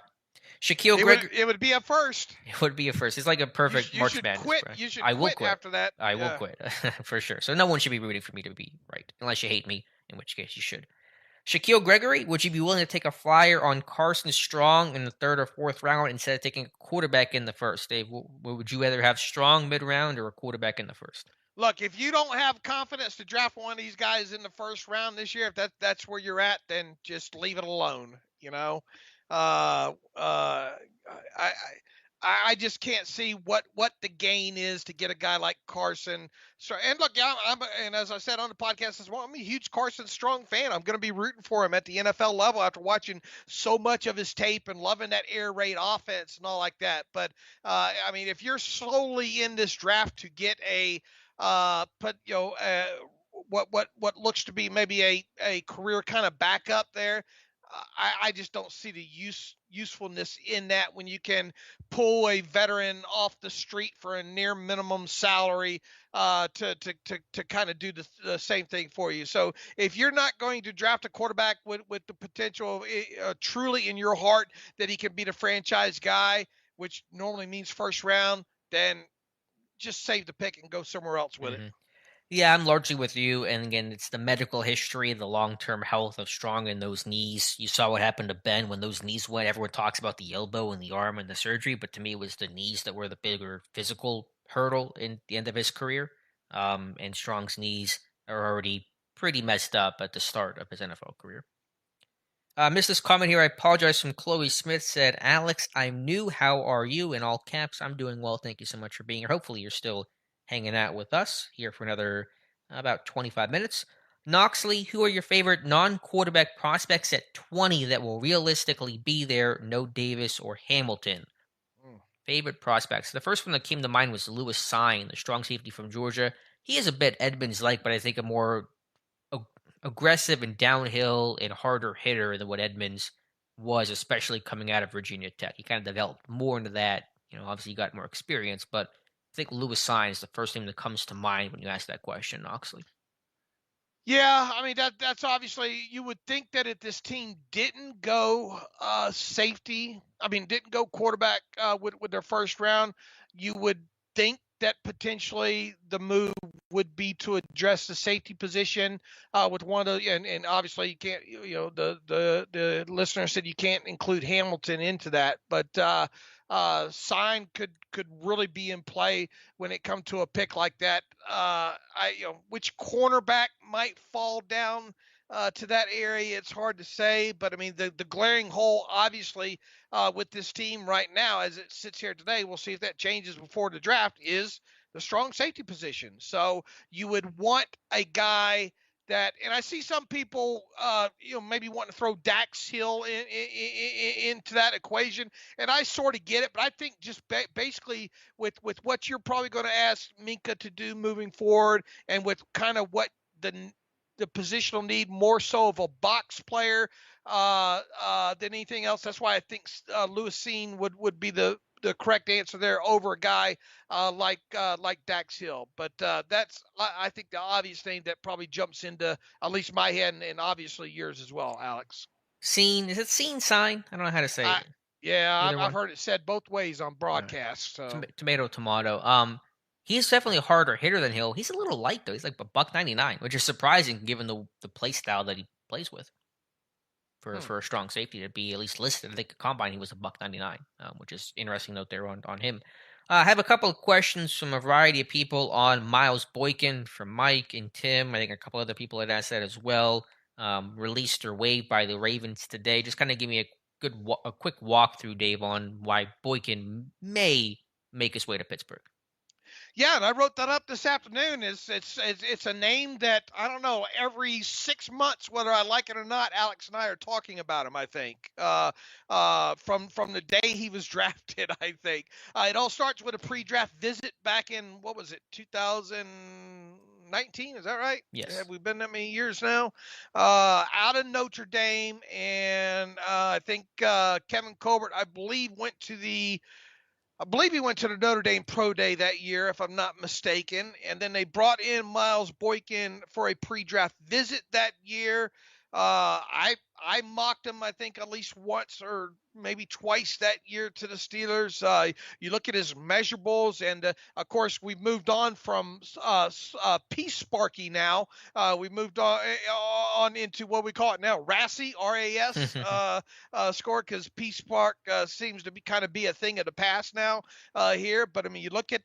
Speaker 1: Shaquille Gregory.
Speaker 2: It would be a first.
Speaker 1: It would be a first. It's like a perfect March Madness.
Speaker 2: You should quit after that.
Speaker 1: I will quit for sure. So no one should be rooting for me to be right unless you hate me. in which case you should. Shaquille Gregory, would you be willing to take a flyer on Carson Strong in the 3rd or 4th round instead of taking a quarterback in the 1st? Dave, would you rather have Strong mid-round or a quarterback in the 1st?
Speaker 2: Look, if you don't have confidence to draft one of these guys in the 1st round this year, if that's where you're at, then just leave it alone. You know, uh, uh, I, I just can't see what the gain is to get a guy like Carson. So, and look, and as I said on the podcast as well, I'm a huge Carson Strong fan. I'm going to be rooting for him at the NFL level after watching so much of his tape and loving that air raid offense and all like that. But I mean, if you're solely in this draft to get a what looks to be maybe a career kind of backup there. I just don't see the usefulness in that when you can pull a veteran off the street for a near minimum salary to kind of do the same thing for you. So if you're not going to draft a quarterback with the potential truly in your heart that he can be the franchise guy, which normally means 1st round, then just save the pick and go somewhere else with it.
Speaker 1: Yeah, I'm largely with you. And again, it's the medical history, the long-term health of Strong in those knees. You saw what happened to Ben when those knees went. Everyone talks about the elbow and the arm and the surgery, but to me, it was the knees that were the bigger physical hurdle in the end of his career. And Strong's knees are already pretty messed up at the start of his NFL career. Missed this comment here. I apologize from Chloe Smith. Said, Alex, I'm new. How are you? In all caps, I'm doing well. Thank you so much for being here. Hopefully, you're still hanging out with us here for another about 25 minutes. Noxley, who are your favorite non-quarterback prospects at 20 that will realistically be there? No Davis or Hamilton. Favorite prospects. The first one that came to mind was Lewis Sine, the strong safety from Georgia. He is a bit Edmonds-like, but I think a more aggressive and downhill and harder hitter than what Edmonds was, especially coming out of Virginia Tech. He kind of developed more into that. Obviously he got more experience, but I think Lewis Sine is the first name that comes to mind when you ask that question, Oxley.
Speaker 2: Yeah, I mean that's obviously you would think that if this team didn't go didn't go quarterback with their 1st round, you would think that potentially the move would be to address the safety position with one of the and obviously you can't the listener said you can't include Hamilton into that, but Sign could really be in play when it comes to a pick like that. Which cornerback might fall down to that area, it's hard to say. But I mean, the glaring hole, obviously, with this team right now, as it sits here today, we'll see if that changes before the draft, is the strong safety position. So you would want a guy that, and I see some people, maybe wanting to throw Dax Hill into that equation, and I sort of get it, but I think just basically with what you're probably going to ask Minka to do moving forward, and with kind of what the positional need more so of a box player than anything else. That's why I think Lewis Sine would be the correct answer there over a guy like Dax Hill. But that's, I think, the obvious thing that probably jumps into at least my head and obviously yours as well, Alex.
Speaker 1: Sine, is it Sine? I don't know how to say it.
Speaker 2: Yeah, I've heard it said both ways on broadcast. So.
Speaker 1: Tomato. He's definitely a harder hitter than Hill. He's a little light though. He's like a $199, which is surprising given the play style that he plays with. For a strong safety to be at least listed, I think combine he was a $199, which is interesting note there on him. I have a couple of questions from a variety of people on Miles Boykin from Mike and Tim. I think a couple other people had asked that as well. Released or waived by the Ravens today. Just kind of give me a quick walkthrough, Dave, on why Boykin may make his way to Pittsburgh.
Speaker 2: Yeah, and I wrote that up this afternoon. It's a name that, I don't know, every 6 months, whether I like it or not, Alex and I are talking about him. I think from the day he was drafted. I think it all starts with a pre-draft visit back in, what was it, 2019? Is that right?
Speaker 1: Yes.
Speaker 2: Have we been that many years now? Out of Notre Dame, and I think Kevin Colbert, I believe, he went to the Notre Dame Pro Day that year, if I'm not mistaken. And then they brought in Miles Boykin for a pre-draft visit that year. I mocked him, I think, at least once or maybe twice that year to the Steelers. You look at his measurables, and of course, we've moved on from Peace Sparky now. We moved on into what we call it now, RASI, RAS score, because Peace Park seems to be kind of be a thing of the past now here. But I mean, you look at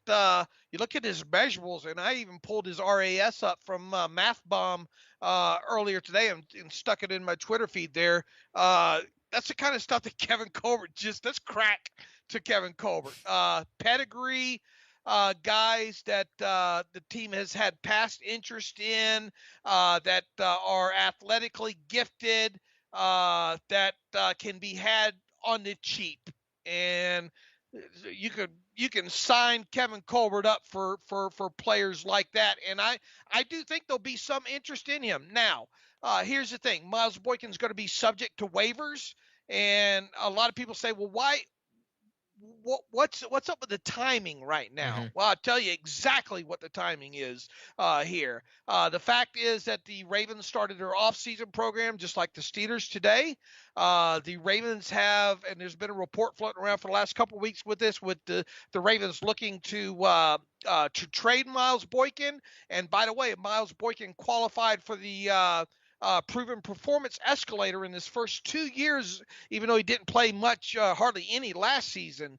Speaker 2: his measurables, and I even pulled his RAS up from Math Bomb earlier today and stuck it in my Twitter feed there. That's the kind of stuff that Kevin Colbert that's crack to Kevin Colbert. Pedigree, guys that the team has had past interest in, that are athletically gifted, that can be had on the cheap. And you can sign Kevin Colbert up for players like that. And I do think there'll be some interest in him. Now, here's the thing. Miles Boykin's going to be subject to waivers. And a lot of people say, well, what's up with the timing right now?
Speaker 1: Mm-hmm.
Speaker 2: Well, I'll tell you exactly what the timing is here. The fact is that the Ravens started their offseason program just like the Steelers today. The Ravens have, and there's been a report floating around for the last couple of weeks with the Ravens looking to trade Miles Boykin. And by the way, Miles Boykin qualified for the proven performance escalator in his first 2 years, even though he didn't play much, hardly any last season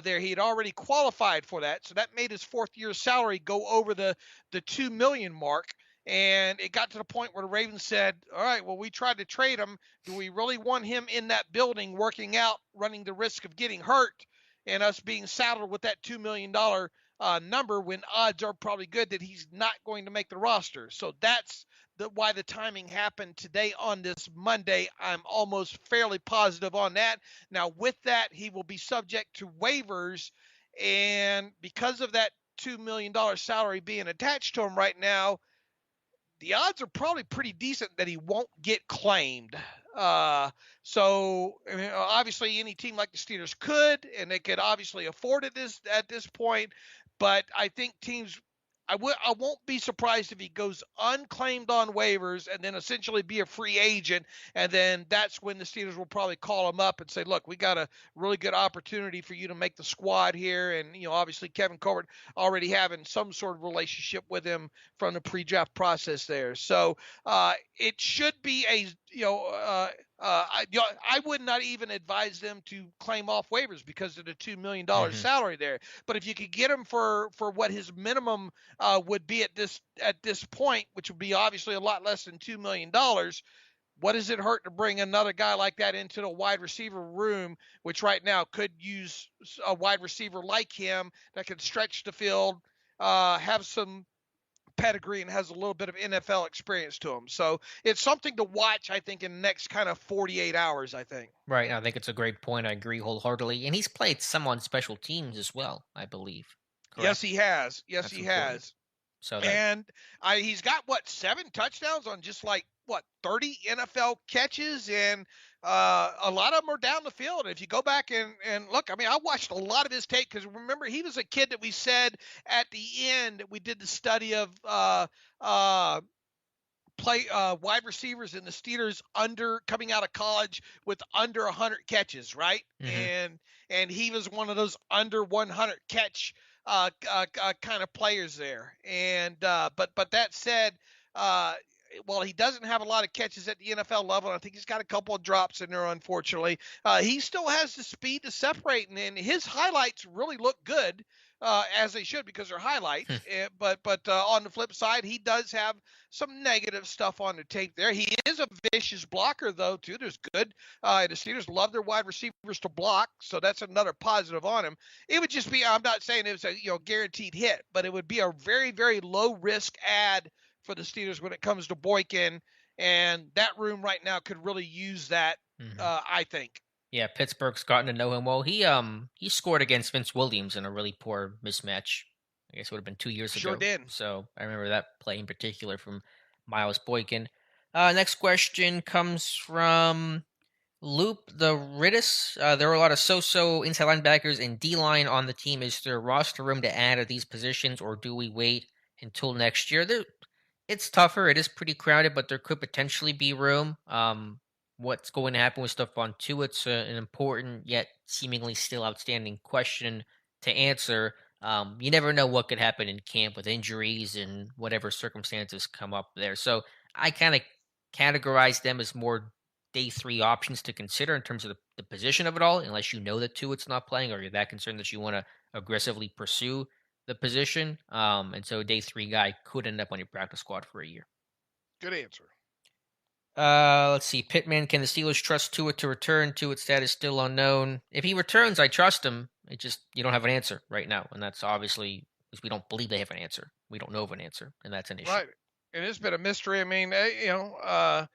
Speaker 2: there. He had already qualified for that. So that made his fourth year salary go over the $2 million mark. And it got to the point where the Ravens said, all right, well, we tried to trade him. Do we really want him in that building working out, running the risk of getting hurt and us being saddled with that $2 million number when odds are probably good that he's not going to make the roster? So that's why the timing happened today on this Monday. I'm almost fairly positive on that. Now, with that, he will be subject to waivers. And because of that $2 million salary being attached to him right now, the odds are probably pretty decent that he won't get claimed. So I mean, obviously any team like the Steelers could, and they could obviously afford it at this point. But I think teams, I won't be surprised if he goes unclaimed on waivers and then essentially be a free agent. And then that's when the Steelers will probably call him up and say, look, we got a really good opportunity for you to make the squad here. And, obviously Kevin Colbert already having some sort of relationship with him from the pre-draft process there. So it should be I would not even advise them to claim off waivers because of the $2 million salary there. But if you could get him for what his minimum would be at this point, which would be obviously a lot less than $2 million, what does it hurt to bring another guy like that into the wide receiver room, which right now could use a wide receiver like him that can stretch the field, have some pedigree, and has a little bit of NFL experience to him. So it's something to watch, I think, in the next kind of 48 hours, I think.
Speaker 1: Right. I think it's a great point. I agree wholeheartedly. And he's played some on special teams as well, I believe. Correct?
Speaker 2: Yes, he has. Yes,
Speaker 1: That's
Speaker 2: he
Speaker 1: important.
Speaker 2: has.
Speaker 1: So
Speaker 2: And he's got, 7 touchdowns on just 30 NFL catches, and a lot of them are down the field. And if you go back and look, I mean, I watched a lot of his tape because remember, he was a kid that we said at the end, we did the study of wide receivers in the Steelers coming out of college with under 100 catches, right? And he was one of those under 100 catch kind of players there. And but that said, while he doesn't have a lot of catches at the NFL level, I think he's got a couple of drops in there, unfortunately. He still has the speed to separate, and his highlights really look good, as they should, because they're highlights. But on the flip side, he does have some negative stuff on the tape there. He is a vicious blocker, though, too. There's good. The Steelers love their wide receivers to block, so that's another positive on him. It would just be, I'm not saying it was a guaranteed hit, but it would be a very, very low risk add for the Steelers when it comes to Boykin, and that room right now could really use that, I think.
Speaker 1: Yeah, Pittsburgh's gotten to know him well. He scored against Vince Williams in a really poor mismatch. I guess it would have been 2 years ago.
Speaker 2: Sure did.
Speaker 1: So I remember that play in particular from Miles Boykin. Next question comes from Loop the Ridis. There are a lot of so-so inside linebackers and D-line on the team. Is there roster room to add at these positions, or do we wait until next year? It's tougher. It is pretty crowded, but there could potentially be room. What's going to happen with Stephon Tuitt's an important yet seemingly still outstanding question to answer. You never know what could happen in camp with injuries and whatever circumstances come up there. So I kind of categorize them as more day 3 options to consider in terms of the position of it all, unless you know that Tuitt's not playing or you're that concerned that you want to aggressively pursue the position. And so a day 3 guy could end up on your practice squad for a year.
Speaker 2: Good answer.
Speaker 1: Let's see. Pittman, can the Steelers trust Tua to return? Tuitt's status still unknown. If he returns, I trust him. It just, you don't have an answer right now. And that's obviously because we don't believe they have an answer. We don't know of an answer. And that's an issue.
Speaker 2: Right. And it's been a mystery. I mean, I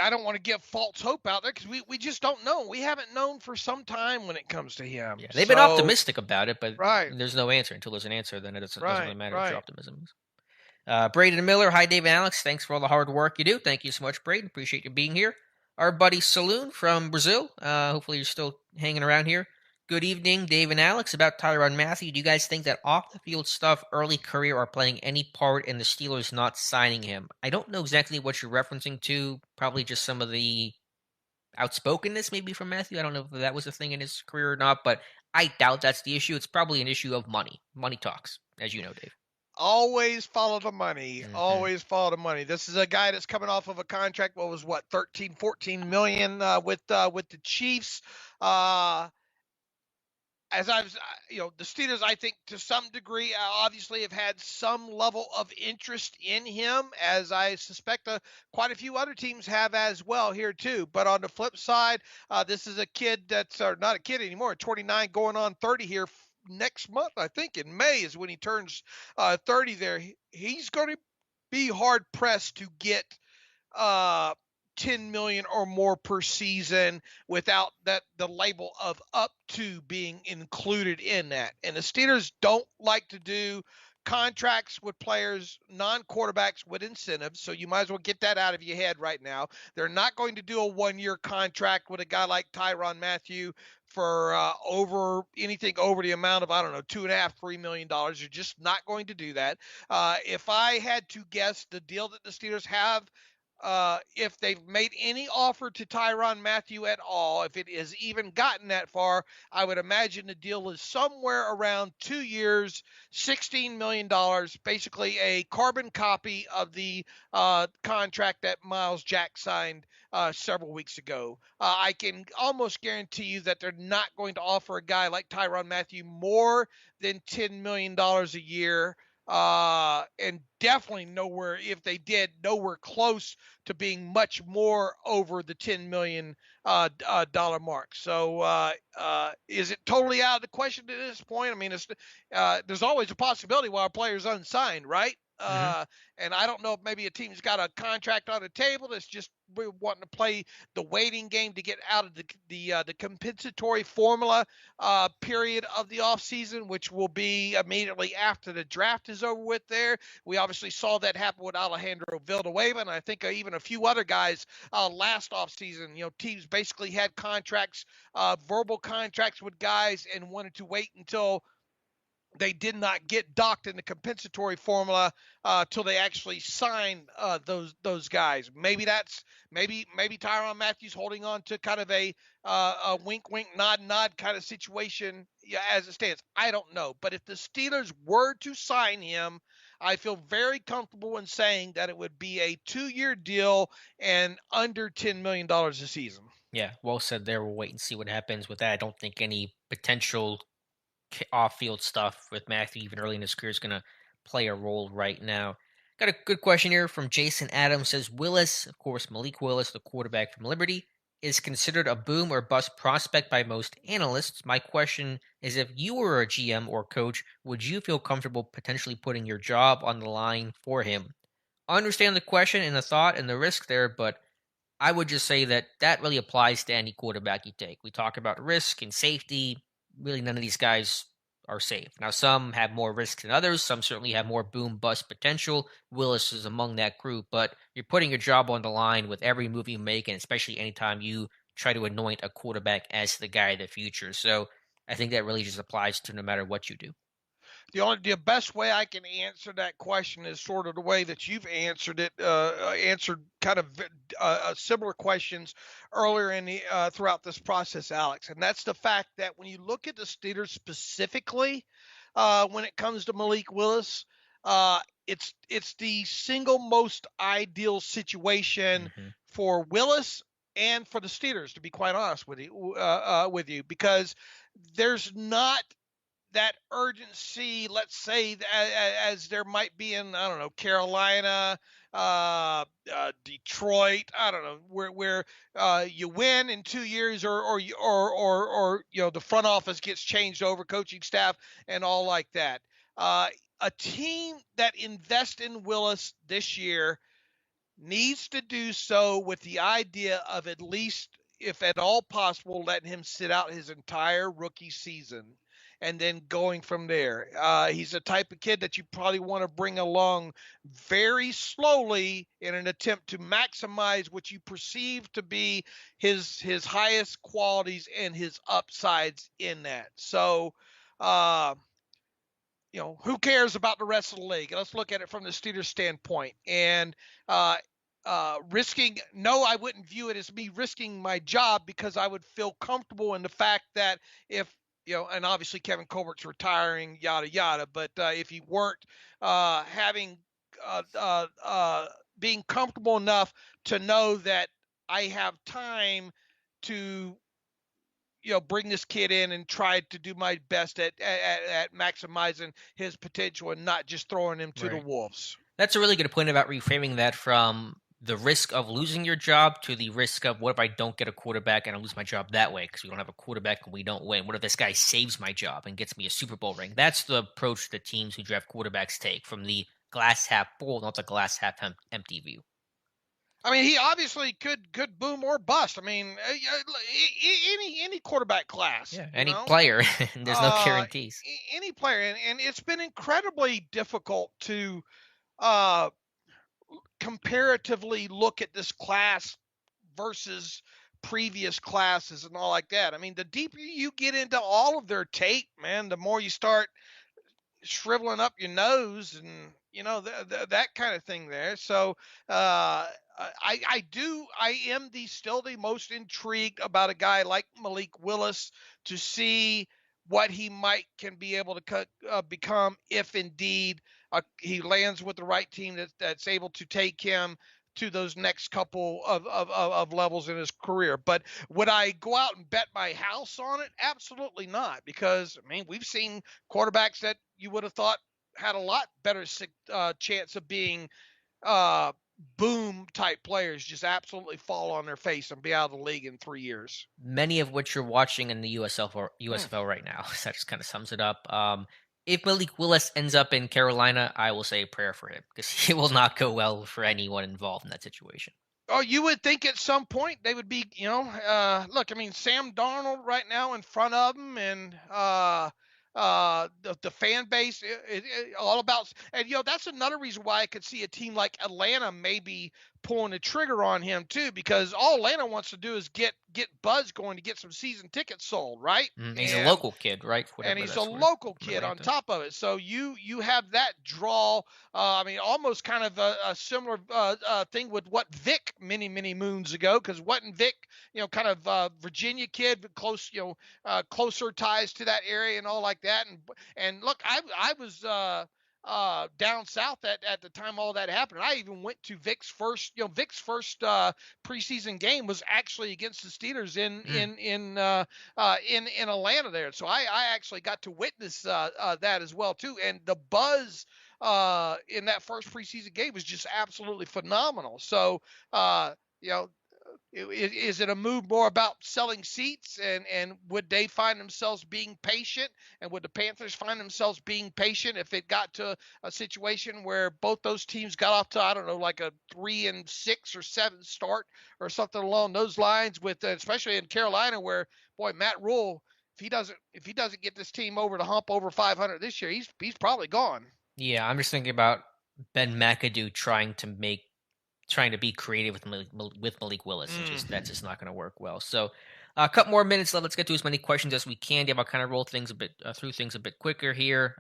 Speaker 2: don't want to give false hope out there because we just don't know. We haven't known for some time when it comes to him.
Speaker 1: Yeah, they've been optimistic about it, but
Speaker 2: right.
Speaker 1: there's no answer. Until there's an answer, then it doesn't really matter what your optimism is. Braden Miller, hi Dave and Alex. Thanks for all the hard work you do. Thank you so much, Braden. Appreciate you being here. Our buddy Saloon from Brazil. Hopefully you're still hanging around here. Good evening, Dave and Alex. About Tyrann Mathieu, do you guys think that off-the-field stuff, early career, are playing any part in the Steelers not signing him? I don't know exactly what you're referencing to. Probably just some of the outspokenness maybe from Mathieu. I don't know if that was a thing in his career or not, but I doubt that's the issue. It's probably an issue of money. Money talks, as you know, Dave.
Speaker 2: Always follow the money.
Speaker 1: Mm-hmm.
Speaker 2: Always follow the money. This is a guy that's coming off of a contract. What was 13, 14 million with the Chiefs. As I've, the Steelers, I think to some degree, obviously have had some level of interest in him, as I suspect quite a few other teams have as well here too. But on the flip side, this is a kid that's not a kid anymore, 29 going on 30 here next month. I think in May is when he turns 30 there. He's going to be hard pressed to get 10 million or more per season without the label of up to being included in that. And the Steelers don't like to do contracts with players, non-quarterbacks with incentives, so you might as well get that out of your head right now. They're not going to do a one-year contract with a guy like Tyrann Mathieu for anything over the amount of, I don't know, $2.5–3 million. You're just not going to do that. If I had to guess, the deal that the Steelers have, if they've made any offer to Tyrann Mathieu at all, if it has even gotten that far, I would imagine the deal is somewhere around 2 years, $16 million, basically a carbon copy of the contract that Miles Jack signed several weeks ago. I can almost guarantee you that they're not going to offer a guy like Tyrann Mathieu more than $10 million a year. And definitely nowhere, if they did, nowhere close to being much more over the $10 million dollar mark. So is it totally out of the question at this point? I mean, there's always a possibility while a player's unsigned, right? And I don't know if maybe a team's got a contract on the table that's just wanting to play the waiting game to get out of the compensatory formula period of the offseason, which will be immediately after the draft is over with there. We obviously saw that happen with Alejandro Villanueva, and I think even a few other guys last offseason. Teams basically had contracts, verbal contracts with guys, and wanted to wait until they did not get docked in the compensatory formula till they actually signed those guys. Maybe Tyrann Mathieu's holding on to kind of a wink nod kind of situation as it stands. I don't know, but if the Steelers were to sign him, I feel very comfortable in saying that it would be a 2-year deal and under $10 million a season.
Speaker 1: Yeah, well said there. We'll wait and see what happens with that. I don't think any potential off-field stuff with Mathieu even early in his career is going to play a role right now. Got a good question here from Jason Adams. Says Willis, of course, Malik Willis, the quarterback from Liberty, is considered a boom or bust prospect by most analysts. My question is, if you were a GM or coach, would you feel comfortable potentially putting your job on the line for him? I understand the question and the thought and the risk there, but I would just say that really applies to any quarterback you take. We talk about risk and safety. Really, none of these guys are safe. Now, some have more risk than others. Some certainly have more boom-bust potential. Willis is among that group, but you're putting your job on the line with every move you make, and especially anytime you try to anoint a quarterback as the guy of the future. So I think that really just applies to no matter what you do.
Speaker 2: The best way I can answer that question is sort of the way that you've answered it, answered kind of similar questions earlier in the throughout this process, Alex. And that's the fact that when you look at the Steelers specifically, when it comes to Malik Willis, it's the single most ideal situation
Speaker 1: Mm-hmm.
Speaker 2: for Willis and for the Steelers, to be quite honest with you, because there's not that urgency, let's say, as there might be in, I don't know, Carolina, Detroit, I don't know, where you win in 2 years, or the front office gets changed over, coaching staff and all like that. Uh, a team that invests in Willis this year needs to do so with the idea of, at least, if at all possible, letting him sit out his entire rookie season and then going from there. He's the type of kid that you probably want to bring along very slowly in an attempt to maximize what you perceive to be his highest qualities and his upsides in that. So, uh, who cares about the rest of the league? Let's look at it from the Steelers standpoint. And no, I wouldn't view it as me risking my job, because I would feel comfortable in the fact that if, and obviously Kevin Colbert's retiring, yada, yada, but if he weren't having, being comfortable enough to know that I have time to bring this kid in and try to do my best at maximizing his potential and not just throwing him to the
Speaker 1: Right.
Speaker 2: wolves.
Speaker 1: That's a really good point about reframing that from the risk of losing your job to the risk of, what if I don't get a quarterback and I lose my job that way because we don't have a quarterback and we don't win? What if this guy saves my job and gets me a Super Bowl ring? That's the approach that teams who draft quarterbacks take, from the glass half full, not the glass half empty view.
Speaker 2: I mean, he obviously could boom or bust. I mean, any quarterback class,
Speaker 1: Yeah, any player. There's no guarantees.
Speaker 2: any player, and it's been incredibly difficult to uh, comparatively look at this class versus previous classes and all like that. I mean, the deeper you get into all of their tape, man, the more you start shriveling up your nose and that kind of thing there. So I am still the most intrigued about a guy like Malik Willis, to see what he can be able to become, if indeed he lands with the right team that's able to take him to those next couple of levels in his career. But would I go out and bet my house on it? Absolutely not, because I mean, we've seen quarterbacks that you would have thought had a lot better chance of being boom type players just absolutely fall on their face and be out of the league in 3 years.
Speaker 1: Many of which you're watching in the USFL right now. So that just kind of sums it up. If Malik Willis ends up in Carolina, I will say a prayer for him, because it will not go well for anyone involved in that situation.
Speaker 2: Oh, you would think at some point they would be, look, I mean, Sam Darnold right now in front of him, and the fan base, all about, and that's another reason why I could see a team like Atlanta maybe pulling the trigger on him too, because all Atlanta wants to do is get Buzz going to get some season tickets sold, right?
Speaker 1: He's a local kid, right?
Speaker 2: And he's a local kid on top of it, so you have that draw. I mean, almost kind of a similar thing with what Vic many moons ago, because wasn't Vic, kind of Virginia kid, close, closer ties to that area and all like that. And look, I was down south at the time all that happened. I even went to Vic's first preseason game was actually against the Steelers in Atlanta there. So I actually got to witness that as well too. And the buzz in that first preseason game was just absolutely phenomenal. So is it a move more about selling seats, and would they find themselves being patient, and would the Panthers find themselves being patient if it got to a situation where both those teams got off to, I don't know, like a 3-6 or 7 start or something along those lines, with especially in Carolina, where, boy, Matt Rule, if he doesn't get this team over the hump over 500 this year, he's probably gone.
Speaker 1: Yeah, I'm just thinking about Ben McAdoo trying to be creative with Malik Willis. That's just not going to work well. So a couple more minutes left. Let's get to as many questions as we can. Dave, I'll kind of roll things a bit through things a bit quicker here.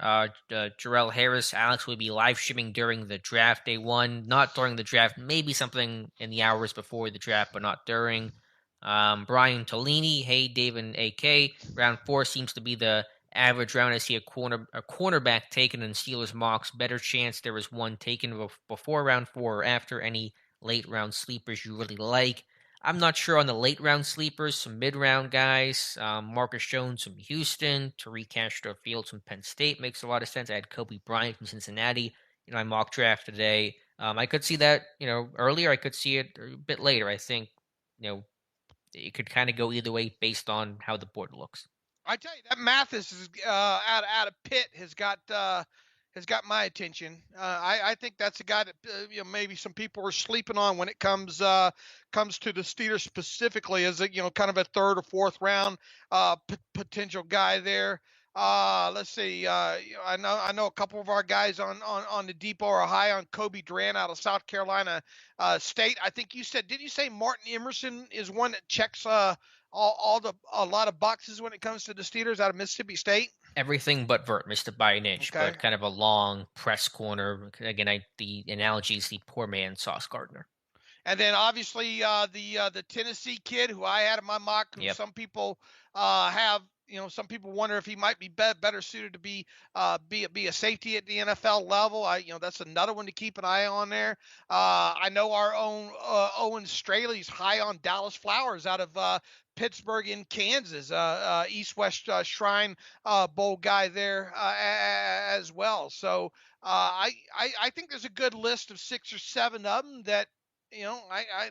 Speaker 1: Jarrell Harris, Alex will be live streaming during the draft day one, not during the draft, maybe something in the hours before the draft, but not during. Brian Tolini, hey Dave and AK, round 4 seems to be the average round, I see a cornerback taken in Steelers mocks. Better chance there was one taken before round 4 or after. Any late round sleepers you really like? I'm not sure on the late round sleepers. Some mid round guys, Marcus Jones from Houston, Tariq Castro Fields from Penn State makes a lot of sense. I had Kobe Bryant from Cincinnati. I mock draft today. I could see that earlier. I could see it a bit later. I think it could kind of go either way based on how the board looks.
Speaker 2: I tell you, that Mathis is out of Pitt has got my attention. I think that's a guy that maybe some people are sleeping on when it comes to the Steelers specifically as a kind of a third or fourth round potential guy there. Let's see. I know a couple of our guys on the depot are high on Kobe Durant out of South Carolina State. I think did you say Martin Emerson is one that checks a lot of boxes when it comes to the Steelers out of Mississippi State?
Speaker 1: Everything but vert, missed it by an inch,
Speaker 2: Okay.
Speaker 1: but kind of a long press corner. Again, the analogy is the poor man Sauce Gardner.
Speaker 2: And then obviously the Tennessee kid who I had in my mock, who some people have, some people wonder if he might be better suited to be a safety at the NFL level. That's another one to keep an eye on there. I know our own Owen Straley's high on Dallas Flowers out of Pittsburgh in Kansas, East-West Shrine Bowl guy there as well. So I think there's a good list of 6 or 7 of them that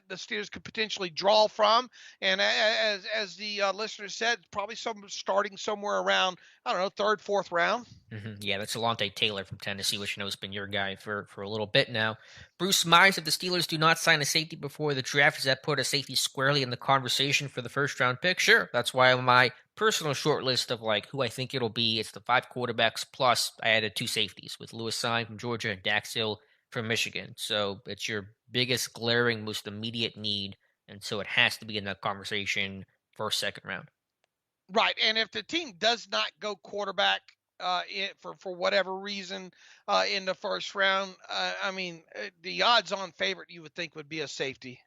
Speaker 2: the Steelers could potentially draw from, and as the listener said, probably starting somewhere around, I don't know, third, fourth round.
Speaker 1: Mm-hmm. Yeah, that's Alontae Taylor from Tennessee, which has been your guy for a little bit now. Bruce Myers, if the Steelers do not sign a safety before the draft, does that put a safety squarely in the conversation for the first round pick? Sure, that's why on my personal short list of who I think it'll be, it's the 5 quarterbacks plus I added 2 safeties with Lewis Sine from Georgia and Dax Hill from Michigan. So it's your biggest, glaring, most immediate need, and so it has to be in that conversation first, second round.
Speaker 2: Right, and if the team does not go quarterback for whatever reason in the first round, the odds-on favorite you would think would be a safety.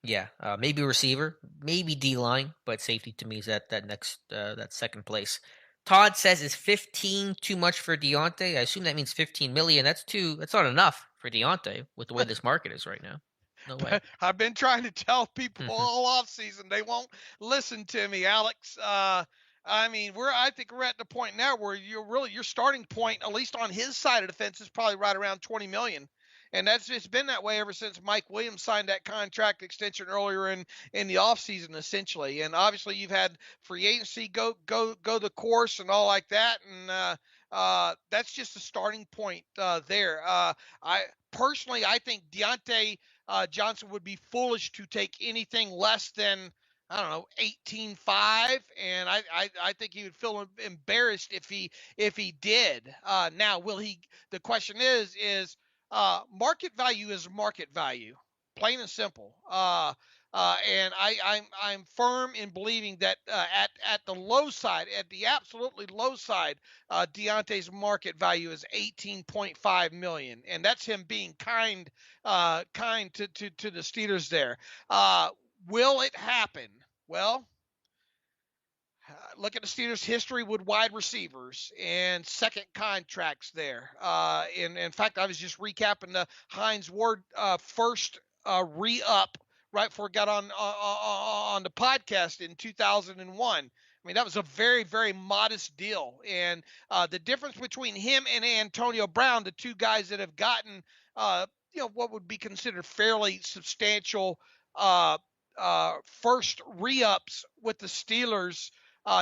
Speaker 1: Yeah, maybe receiver, maybe D-line, but safety to me is that next that second place. Todd says, is 15 too much for Deontay? I assume that means 15 million. That's not enough for Deontay with the way this market is right now. No way.
Speaker 2: I've been trying to tell people all off season. They won't listen to me, Alex. I think we're at the point now where your starting point, at least on his side of the fence, is probably right around 20 million. And it's been that way ever since Mike Williams signed that contract extension earlier in the offseason, essentially. And obviously you've had free agency go the course and all like that. And that's just a starting point there. I think Deontay Johnson would be foolish to take anything less than, I don't know, 18.5, and I think he would feel embarrassed if he did. Now, will he? The question is market value is market value, plain and simple. And I'm firm in believing that at the low side, at the absolutely low side, Deontay's market value is 18.5 million, and that's him being kind to the Steelers there. Will it happen? Well, look at the Steelers' history with wide receivers and second contracts there. In fact, I was just recapping the Hines Ward first re-up right before I got on the podcast in 2001. That was a very, very modest deal. And the difference between him and Antonio Brown, the two guys that have gotten, what would be considered fairly substantial first re-ups with the Steelers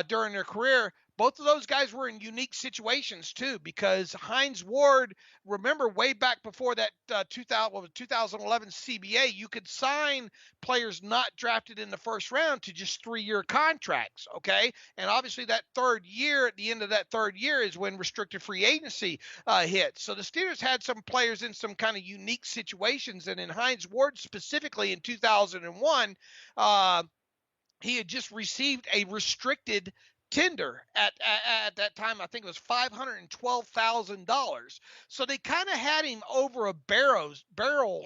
Speaker 2: during their career, both of those guys were in unique situations too, because Hines Ward, remember way back before that 2011 CBA, you could sign players not drafted in the first round to just 3-year contracts, okay? And obviously that third year, at the end of that third year is when restricted free agency hits. So the Steelers had some players in some kind of unique situations, and in Hines Ward specifically in 2001, he had just received a restricted tender at that time. I think it was $512,000. So they kind of had him over a barrel,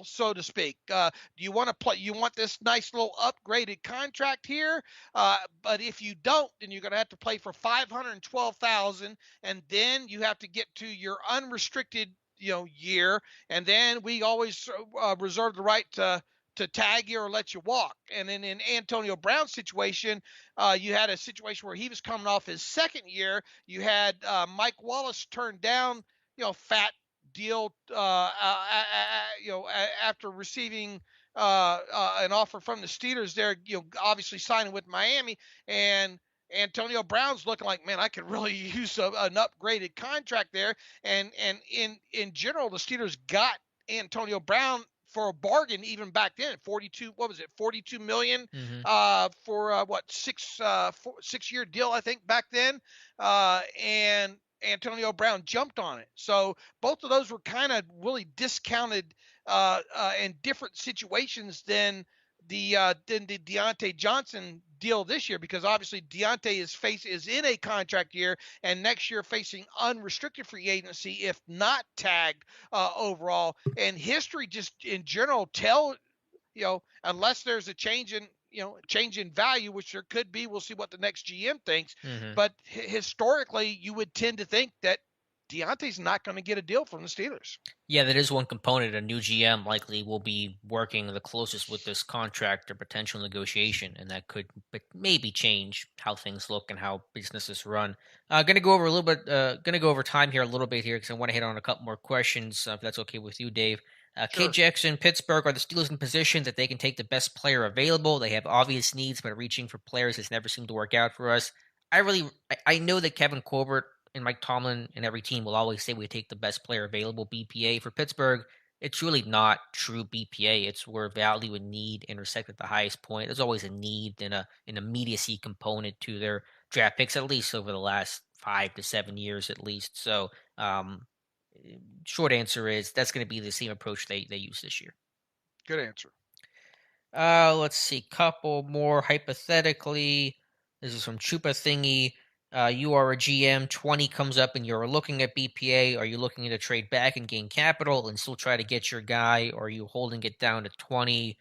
Speaker 2: so to speak. Do you want to play? You want this nice little upgraded contract here? But if you don't, then you're going to have to play for 512,000, and then you have to get to your unrestricted year, and then we always reserve the right to tag you or let you walk. And then in Antonio Brown's situation, you had a situation where he was coming off his second year. You had Mike Wallace turn down, fat deal, after receiving an offer from the Steelers there, obviously signing with Miami. And Antonio Brown's looking like, man, I could really use an upgraded contract there. And in general, the Steelers got Antonio Brown for a bargain even back then. 42 million for what 6 year deal, I think, back then. And Antonio Brown jumped on it. So both of those were kind of really discounted in different situations than the Deontay Johnson deal this year, because obviously Deontay is in a contract year, and next year facing unrestricted free agency if not tagged overall. And history just in general unless there's a change in value, which there could be. We'll see what the next GM thinks. But historically, you would tend to think that Deontay's not going to get a deal from the Steelers.
Speaker 1: Yeah, that is one component. A new GM likely will be working the closest with this contract or potential negotiation, and that could maybe change how things look and how businesses run. Going to go over a little bit. Going to go over time here a little bit here because I want to hit on a couple more questions. If that's okay with you, Dave.
Speaker 2: Sure.
Speaker 1: K. Jackson, Pittsburgh, are the Steelers in position that they can take the best player available? They have obvious needs, but reaching for players has never seemed to work out for us. I know that Kevin Colbert and Mike Tomlin and every team will always say we take the best player available, BPA. For Pittsburgh, it's really not true BPA. It's where value and need intersect at the highest point. There's always a need and an immediacy component to their draft picks, at least over the last 5 to 7 years at least. So short answer is that's going to be the same approach they use this year.
Speaker 2: Good answer.
Speaker 1: Let's see. Couple more hypothetically. This is from Chupa Thingy. You are a GM, 20 comes up and you're looking at BPA. Are you looking to trade back and gain capital and still try to get your guy? Or are you holding it down to 20?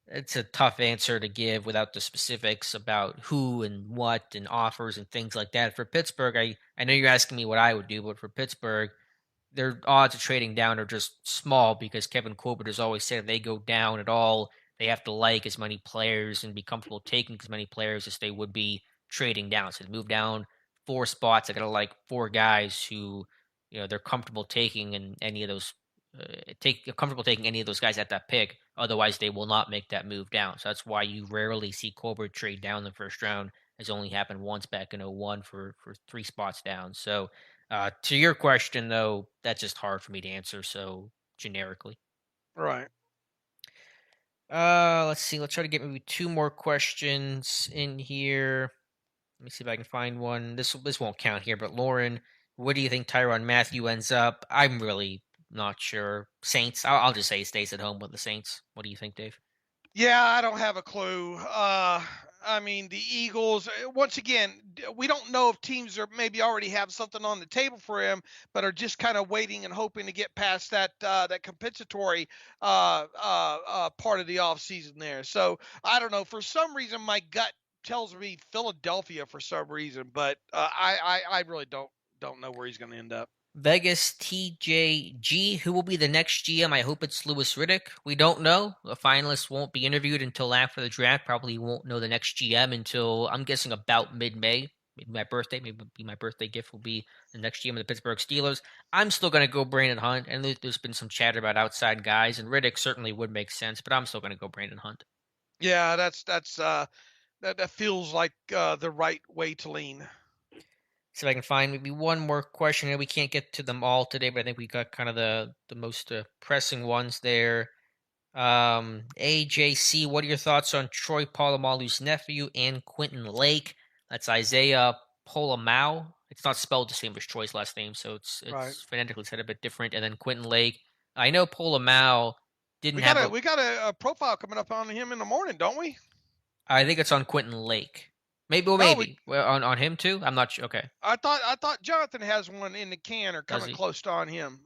Speaker 1: It's a tough answer to give without the specifics about who and what and offers and things like that. For Pittsburgh, I know you're asking me what I would do, but for Pittsburgh, their odds of trading down are just small because Kevin Colbert has always said if they go down at all, they have to like as many players and be comfortable taking as many players as they would be trading down. So to move down 4 spots, I got to like 4 guys who, they're comfortable taking in any of those. Comfortable taking any of those guys at that pick. Otherwise, they will not make that move down. So that's why you rarely see Colbert trade down the first round. Has only happened once back in 01 for 3 spots down. So to your question, though, that's just hard for me to answer so generically.
Speaker 2: Right.
Speaker 1: Let's see. Let's try to get maybe 2 more questions in here. Let me see if I can find one. This won't count here, but Lauren, where do you think Tyrann Mathieu ends up? I'm really not sure. Saints. I'll just say he stays at home with the Saints. What do you think, Dave?
Speaker 2: Yeah, I don't have a clue. I mean, the Eagles, once again, we don't know if teams are maybe already have something on the table for him, but are just kind of waiting and hoping to get past that compensatory part of the offseason there. So I don't know. For some reason, my gut tells me Philadelphia for some reason, but I really don't know where he's going to end up.
Speaker 1: Vegas TJG, who will be the next GM? I hope it's Louis Riddick. We don't know. The finalists won't be interviewed until after the draft. Probably won't know the next GM until, I'm guessing, about mid-May. Maybe my birthday. Maybe my birthday gift will be the next GM of the Pittsburgh Steelers. I'm still going to go Brandon Hunt. And there's been some chatter about outside guys, and Riddick certainly would make sense, but I'm still going to go Brandon Hunt.
Speaker 2: Yeah, that feels like the right way to lean.
Speaker 1: See if I can find maybe one more question. We can't get to them all today, but I think we got kind of the most pressing ones there. AJC, what are your thoughts on Troy Polamalu's nephew and Quentin Lake? That's Isaiah Polamau. It's not spelled the same as Troy's last name, so it's
Speaker 2: Right.
Speaker 1: phonetically said a bit different. And then Quentin Lake. I know Polamau didn't have.
Speaker 2: We got a profile coming up on him in the morning, don't we?
Speaker 1: I think it's on Quentin Lake. Maybe, well,
Speaker 2: No,
Speaker 1: maybe well, on him too. I'm not sure. Okay,
Speaker 2: I thought Jonathan has one in the can or
Speaker 1: does
Speaker 2: coming
Speaker 1: he?
Speaker 2: close to on him.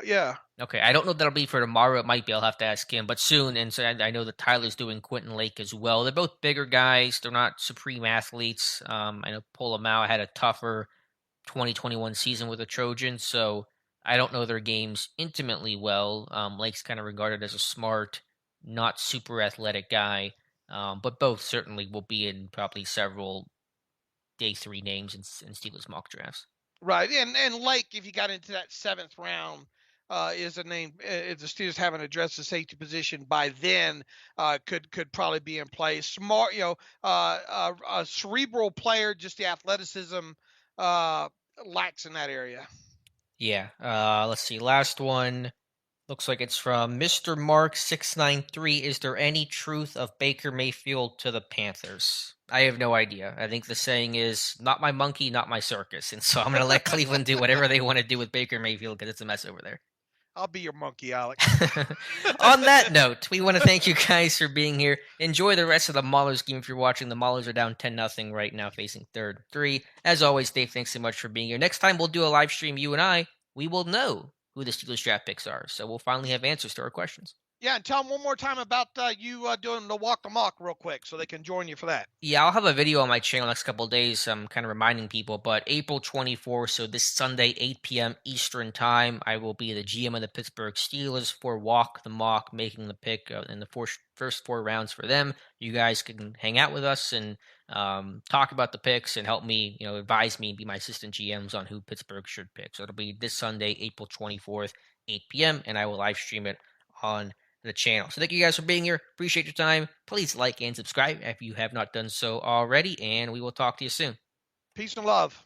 Speaker 2: Yeah.
Speaker 1: Okay, I don't know if that'll be for tomorrow. It might be. I'll have to ask him, but soon. And so I know that Tyler's doing Quentin Lake as well. They're both bigger guys. They're not supreme athletes. I know Polamalu had a tougher 2021 season with the Trojans, so I don't know their games intimately well. Lake's kind of regarded as a smart, not super athletic guy, but both certainly will be in probably several day three names in Steelers mock drafts.
Speaker 2: Right, and Lake, if you got into that seventh round, is a name. If the Steelers haven't addressed the safety position by then, could probably be in play. Smart, a cerebral player, just the athleticism uh, lacks in that area.
Speaker 1: Yeah. Let's see. Last one. Looks like it's from Mr. Mark 693. Is there any truth of Baker Mayfield to the Panthers? I have no idea. I think the saying is not my monkey, not my circus. And so I'm going to let Cleveland do whatever they want to do with Baker Mayfield because it's a mess over there.
Speaker 2: I'll be your monkey, Alex.
Speaker 1: On that note, we want to thank you guys for being here. Enjoy the rest of the Maulers game if you're watching. The Maulers are down 10-0 right now, facing third three. As always, Dave, thanks so much for being here. Next time we'll do a live stream, you and I, we will know who the Steelers draft picks are. So we'll finally have answers to our questions.
Speaker 2: Yeah, and tell them one more time about you doing the walk the mock real quick so they can join you for that.
Speaker 1: Yeah, I'll have a video on my channel next couple of days. I'm kind of reminding people, but April 24th, so this Sunday, 8 p.m. Eastern Time, I will be the GM of the Pittsburgh Steelers for Walk the Mock, making the pick in the first four rounds for them. You guys can hang out with us and talk about the picks and help me, advise me and be my assistant GMs on who Pittsburgh should pick. So it'll be this Sunday, April 24th, 8 p.m., and I will live stream it on the channel. So thank you guys for being here. Appreciate your time. Please like and subscribe if you have not done so already, and we will talk to you soon.
Speaker 2: Peace and love.